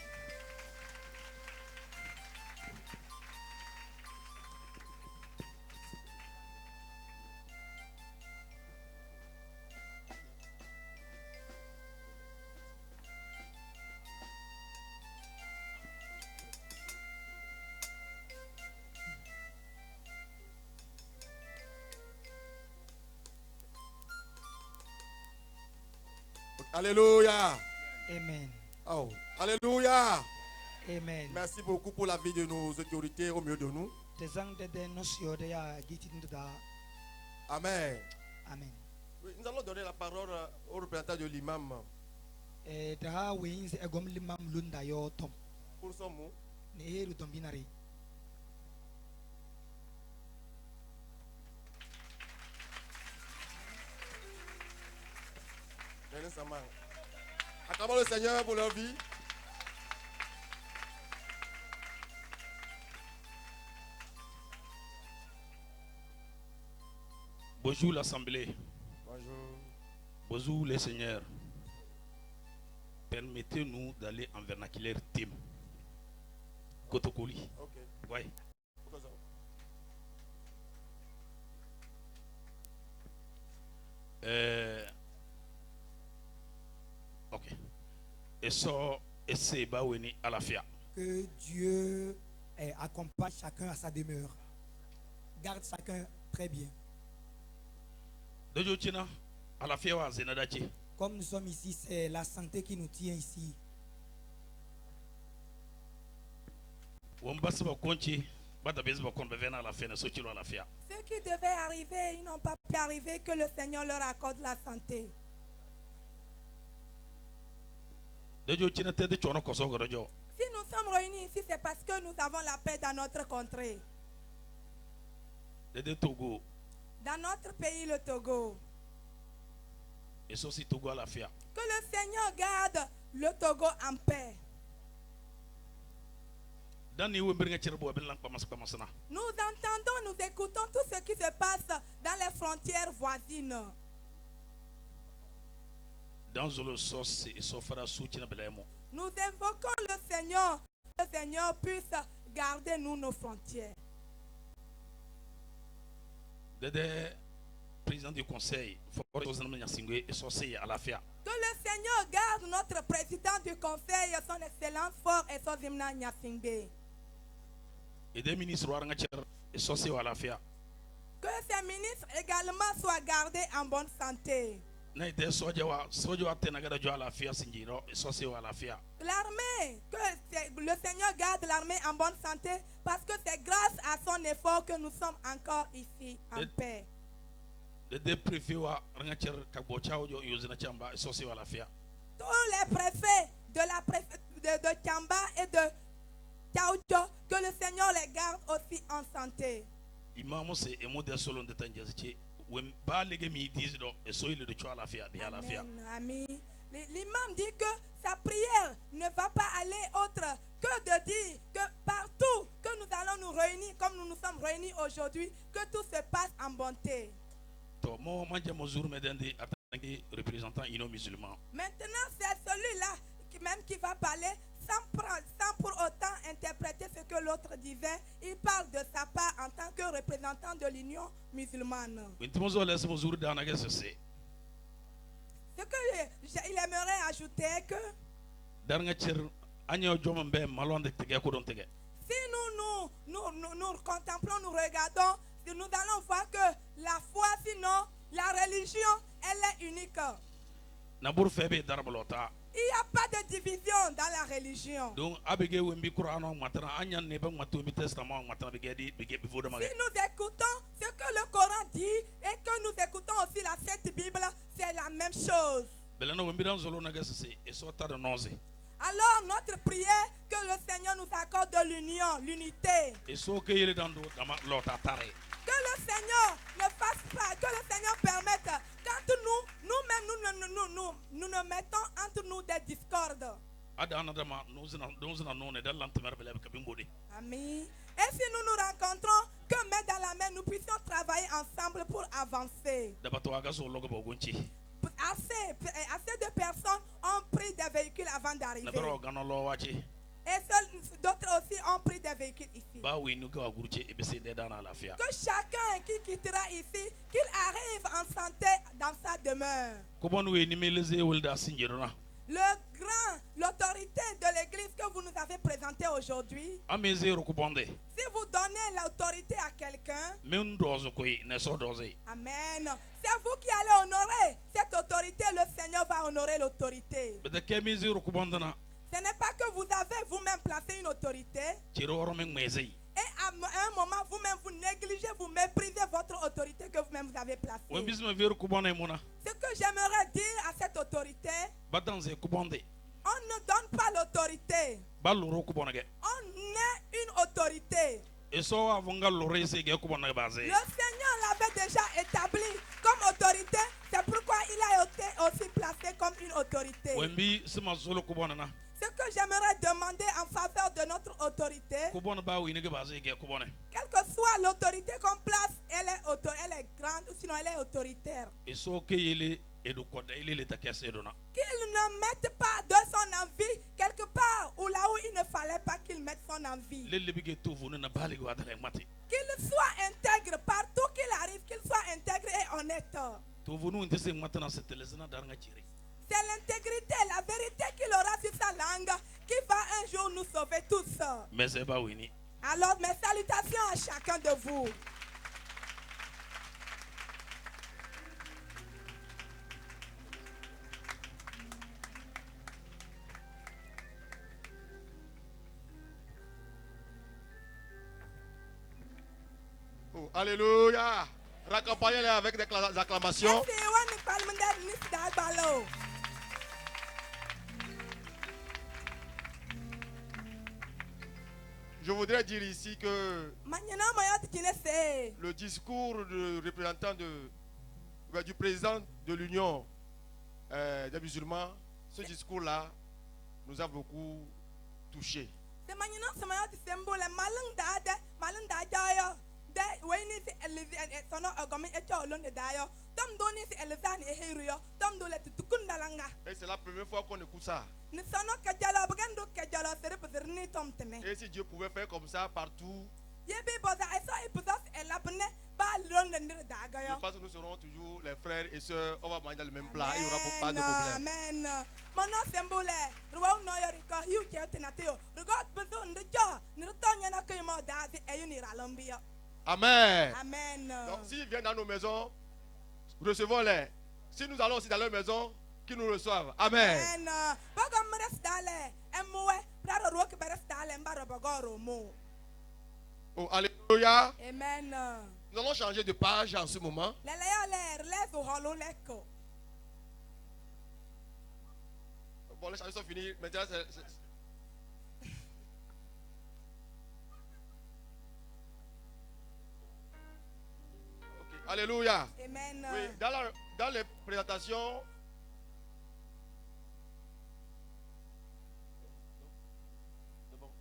Alléluia. Amen. Oh, alléluia. Amen. Merci beaucoup pour la vie de nos autorités au milieu de nous. Amen. Amen. Oui, nous allons donner la parole au représentant de l'imam. Pour son mot. Acclamons le Seigneur pour leur vie. Bonjour l'Assemblée. Bonjour. Bonjour les seigneurs. Permettez-nous d'aller en vernaculaire Tim. Kotokoli. Ok. Oui. Ok. Et ça, et c'est Baweni à la FIA. Que Dieu accompagne chacun à sa demeure. Garde chacun très bien. Comme nous sommes ici, c'est la santé qui nous tient ici. Ce qui devait arriver, ils n'ont pas pu arriver, que le Seigneur leur accorde la santé. Si nous sommes réunis ici, c'est parce que nous avons la paix dans notre contrée. Dans notre pays, le Togo. Que le Seigneur garde le Togo en paix. Nous entendons, nous écoutons tout ce qui se passe dans les frontières voisines. Nous invoquons le Seigneur, que le Seigneur puisse garder nous nos frontières. Président du conseil, que le Seigneur garde notre président du conseil, son excellence fort et son Zimna Nyasingbe. et des ministres et sociaux à la FIA. Que ces ministres également soient gardés en bonne santé. L'armée, que le Seigneur garde l'armée en bonne santé parce que c'est grâce à son effort que nous sommes encore ici en paix. Tous les préfets de Tchamba et de Tchaoucho, que le Seigneur les garde aussi en santé. Amen. L'imam dit que sa prière ne va pas aller autre que de dire que partout que nous allons nous réunir comme nous nous sommes réunis aujourd'hui, que tout se passe en bonté. Maintenant, c'est celui-là qui va parler sans pour autant interpréter ce que l'autre disait. Il parle de sa part en tant que représentant de l'Union musulmane. Ce que il aimerait ajouter que si nous contemplons, nous regardons, nous allons voir que la foi, sinon la religion, elle est unique. Il n'y a pas de division dans la religion. Si nous écoutons ce que le Coran dit et que nous écoutons aussi la Sainte Bible, c'est la même chose. Alors notre prière, que le Seigneur nous accorde de l'union, l'unité. Que le Seigneur ne fasse pas, que le Seigneur permette, quand nous ne mettons entre nous des discordes. Amen. Et si nous nous rencontrons, que main dans la main, nous puissions travailler ensemble pour avancer. Assez de personnes ont pris des véhicules avant d'arriver. Et d'autres aussi ont pris des véhicules ici. Que chacun qui quittera ici, qu'il arrive en santé dans sa demeure. L'autorité de l'église que vous nous avez présentée aujourd'hui, si vous donnez l'autorité à quelqu'un, amen. C'est vous qui allez honorer cette autorité, le Seigneur va honorer l'autorité. Ce n'est pas que vous avez vous-même placé une autorité et à un moment vous-même vous négligez, vous méprisez votre autorité que vous-même vous avez placée. Ce que j'aimerais dire à cette autorité, on ne donne pas l'autorité. On est une autorité. Le Seigneur l'avait déjà établi comme autorité. C'est pourquoi il a été aussi placé comme une autorité. Ce que j'aimerais demander en faveur de notre autorité, quelle que soit l'autorité qu'on place, elle est grande ou sinon elle est autoritaire. Qu'il ne mette pas de son envie quelque part ou là où il ne fallait pas qu'il mette son envie. Qu'il soit intègre partout qu'il arrive, qu'il soit intègre et honnête. C'est l'intégrité, la vérité qu'il aura sur sa langue qui va un jour nous sauver tous. Alors mes salutations à chacun de vous. Oh, alléluia. Raccompagnez-les avec des acclamations. Je voudrais dire ici que le discours du représentant du président de l'Union des musulmans, ce discours-là nous a beaucoup touchés. Et c'est la première fois qu'on écoute ça. Et si Dieu pouvait faire comme ça partout, Je pense que nous serons toujours les frères et sœurs. On va manger dans le même plat. Il n'y aura pas de problème. Amen. Amen. Amen. Donc, s'ils viennent dans nos maisons, recevons-les. Si nous allons aussi dans leur maison, qu'ils nous reçoivent. Amen. Oh, alléluia. Amen. Nous allons changer de page en ce moment. Bon, les changements sont finis. Maintenant, Ok, alléluia. Amen. Oui, dans les présentations. C'est bon.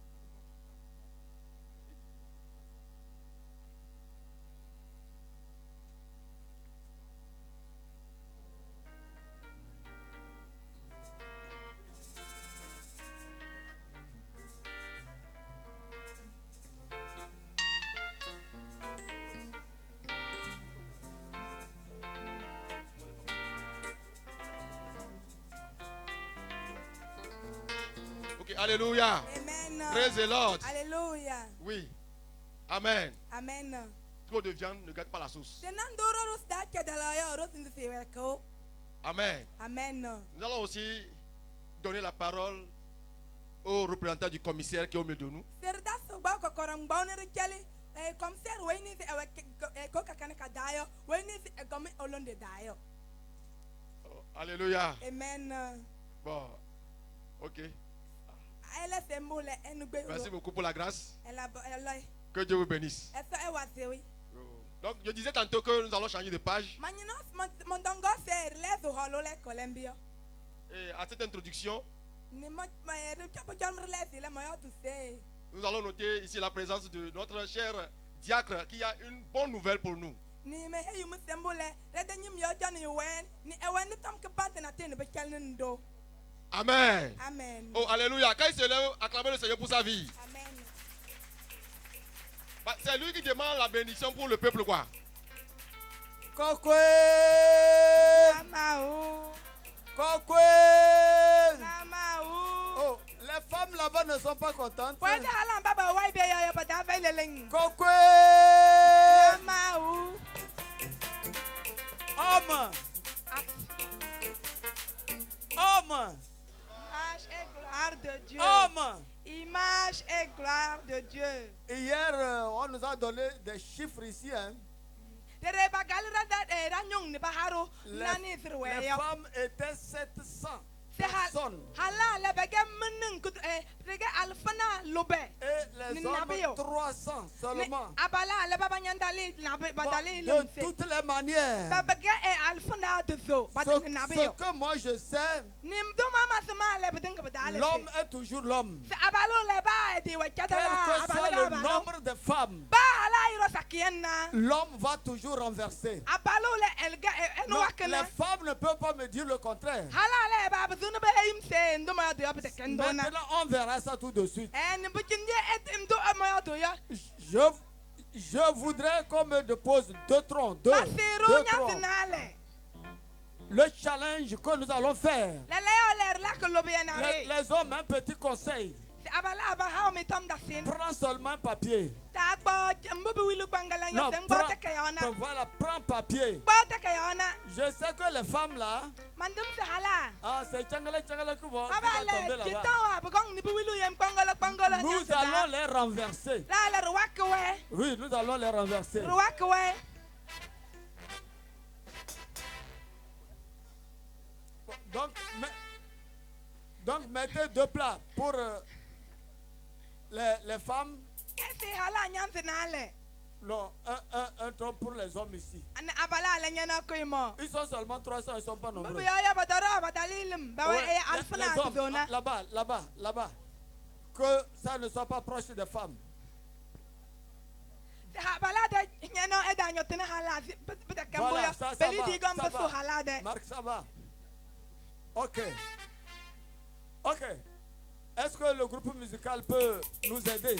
Ok, alléluia. Amen. Praise the Lord. Alléluia. Oui. Amen. Amen. Trop de viande ne gâte pas la sauce. Amen. Amen. Nous allons aussi donner la parole au représentant du commissaire qui est au milieu de nous. Oh, alléluia. Amen. Bon, ok. Merci beaucoup pour la grâce. Que Dieu vous bénisse. Donc, je disais tantôt que nous allons changer de page. Et à cette introduction, nous allons noter ici la présence de notre cher diacre qui a une bonne nouvelle pour nous. Amen. Amen. Oh, alléluia. Quand il se lève, acclamez le Seigneur pour sa vie. Amen. Bah, c'est lui qui demande la bénédiction pour le peuple, quoi. Kokwe. Namaou. Kokwe. Namaou. Oh, les femmes là-bas ne sont pas contentes. Kokwe. Namaou. Homme. Homme. Image et gloire de Dieu. Homme. Image et gloire de Dieu. Hier, on nous a donné des chiffres ici. Hein. Les femmes étaient 700 personnes. Et les hommes 300 seulement. De toutes les manières. Ce que moi je sais, l'homme est toujours l'homme. Quel que soit le nombre de femmes, l'homme va toujours renverser. Non, les femmes ne peuvent pas me dire le contraire. Maintenant, on verra ça tout de suite. Je voudrais qu'on me dépose deux troncs. Deux troncs. Le challenge que nous allons faire. Les hommes, un petit conseil. Prends seulement papier. Non, voilà, prends papier. Je sais que les femmes là, c'est Tchangala qui va tomber là-bas. Nous allons les renverser. Oui, nous allons les renverser. Donc mettez deux plats pour les femmes. Non, un tronc pour les hommes ici. Ils sont seulement 300, ils ne sont pas nombreux. Ouais, là-bas. Que ça ne soit pas proche des femmes. Voilà, ça va. Marc, ça va. Ok. Est-ce que le groupe musical peut nous aider?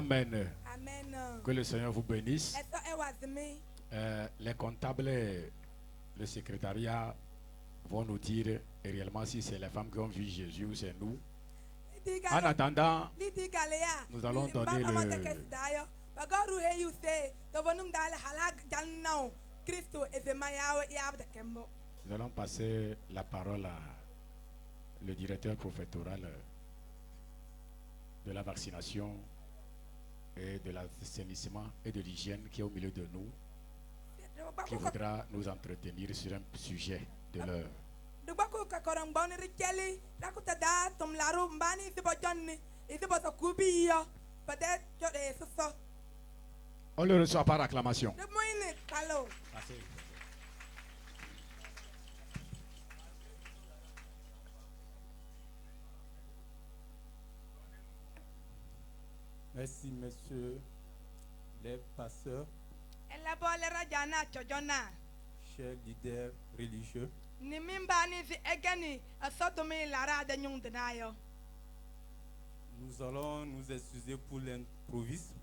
Amen. Amen. Que le Seigneur vous bénisse. Les comptables, le secrétariat vont nous dire réellement si c'est les femmes qui ont vu Jésus ou c'est nous. En attendant, nous allons donner nous allons passer la parole à le directeur prophétoral de la vaccination et de l'assainissement et de l'hygiène qui est au milieu de nous, qui voudra nous entretenir sur un sujet de l'heure. On le reçoit par acclamation. Merci, messieurs les pasteurs, chers leaders religieux. Nous allons nous excuser pour l'improviste.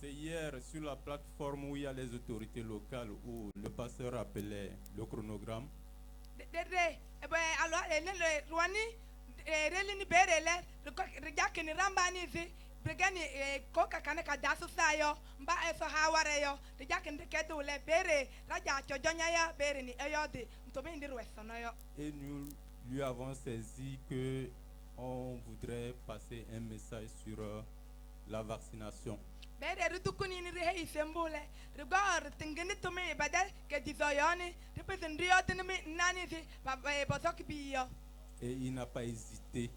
C'est hier sur la plateforme où il y a les autorités locales où le pasteur appelait le chronogramme. Et nous lui avons saisi que on voudrait passer un message sur la vaccination. Et il n'a pas hésité.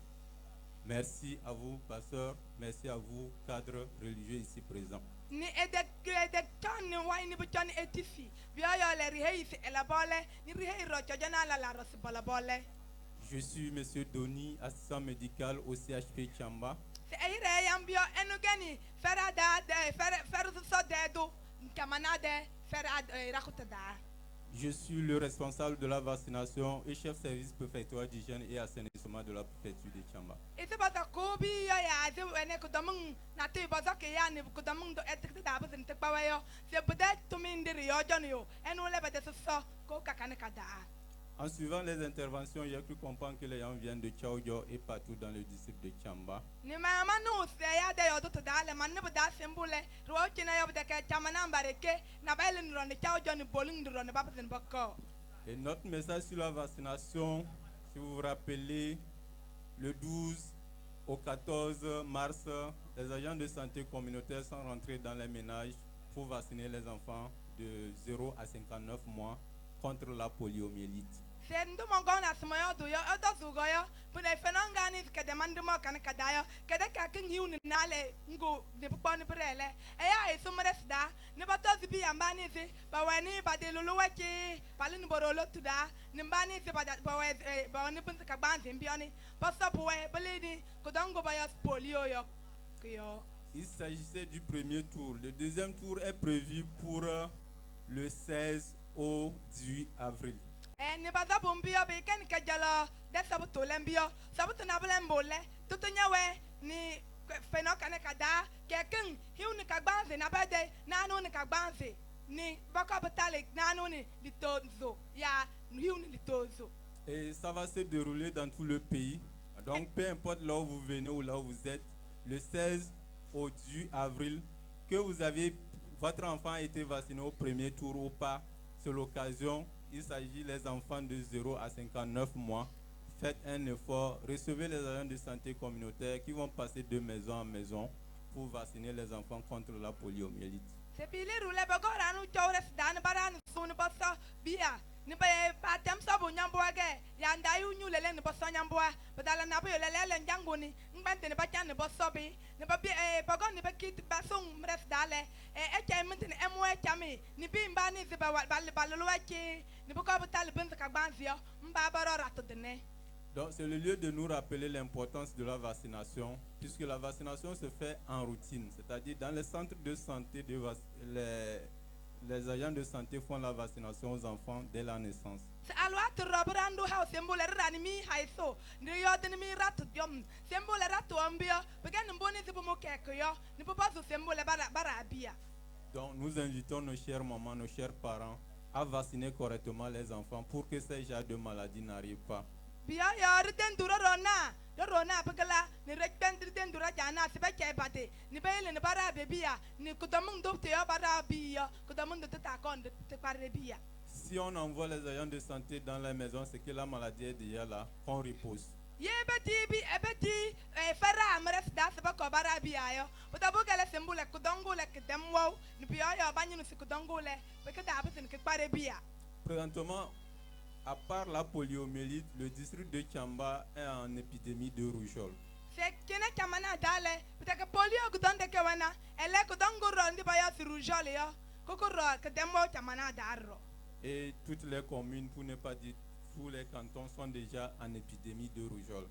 Merci à vous, pasteurs. Merci à vous, cadres religieux ici présents. Je suis Monsieur Doni, assistant médical au CHP Tchamba. Je suis le responsable de la vaccination et chef service préfectoral d'hygiène et assainissement de la préfecture de Tchamba. En suivant les interventions, j'ai cru comprendre que les gens viennent de Tchaoudjo et partout dans le district de Tchamba. Et notre message sur la vaccination, si vous vous rappelez, le 12 au 14 mars, les agents de santé communautaire sont rentrés dans les ménages pour vacciner les enfants de 0 à 59 mois contre la poliomyélite. Il s'agissait du premier tour. Le deuxième tour est prévu pour le 16 au 18 avril. Et ça va se dérouler dans tout le pays. Donc peu importe là où vous venez ou là où vous êtes, le 16 au 18 avril, que vous avez votre enfant a été vacciné au premier tour ou pas, c'est l'occasion. Il s'agit des enfants de 0 à 59 mois. Faites un effort, recevez les agents de santé communautaire qui vont passer de maison en maison pour vacciner les enfants contre la poliomyélite. Donc c'est le lieu de nous rappeler l'importance de la vaccination, puisque la vaccination se fait en routine, c'est-à-dire dans les centres de santé, les agents de santé font la vaccination aux enfants dès la naissance. Donc nous invitons nos chères mamans, nos chers parents à vacciner correctement les enfants pour que ces genres de maladies n'arrivent pas. Si on envoie les agents de santé dans la maison, c'est que la maladie est déjà là, qu'on repose. Présentement, à part la poliomyélite, le district de Tchamba est en épidémie de rougeole. Et toutes les communes, pour ne pas dire tous les cantons, sont déjà en épidémie de rougeole.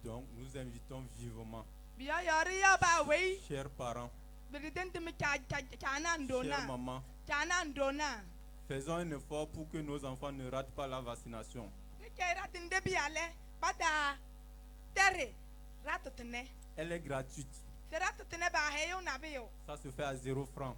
Donc nous invitons vivement, chers parents, chers mamans, faisons un effort pour que nos enfants ne ratent pas la vaccination. Elle est gratuite. Ça se fait à 0 francs.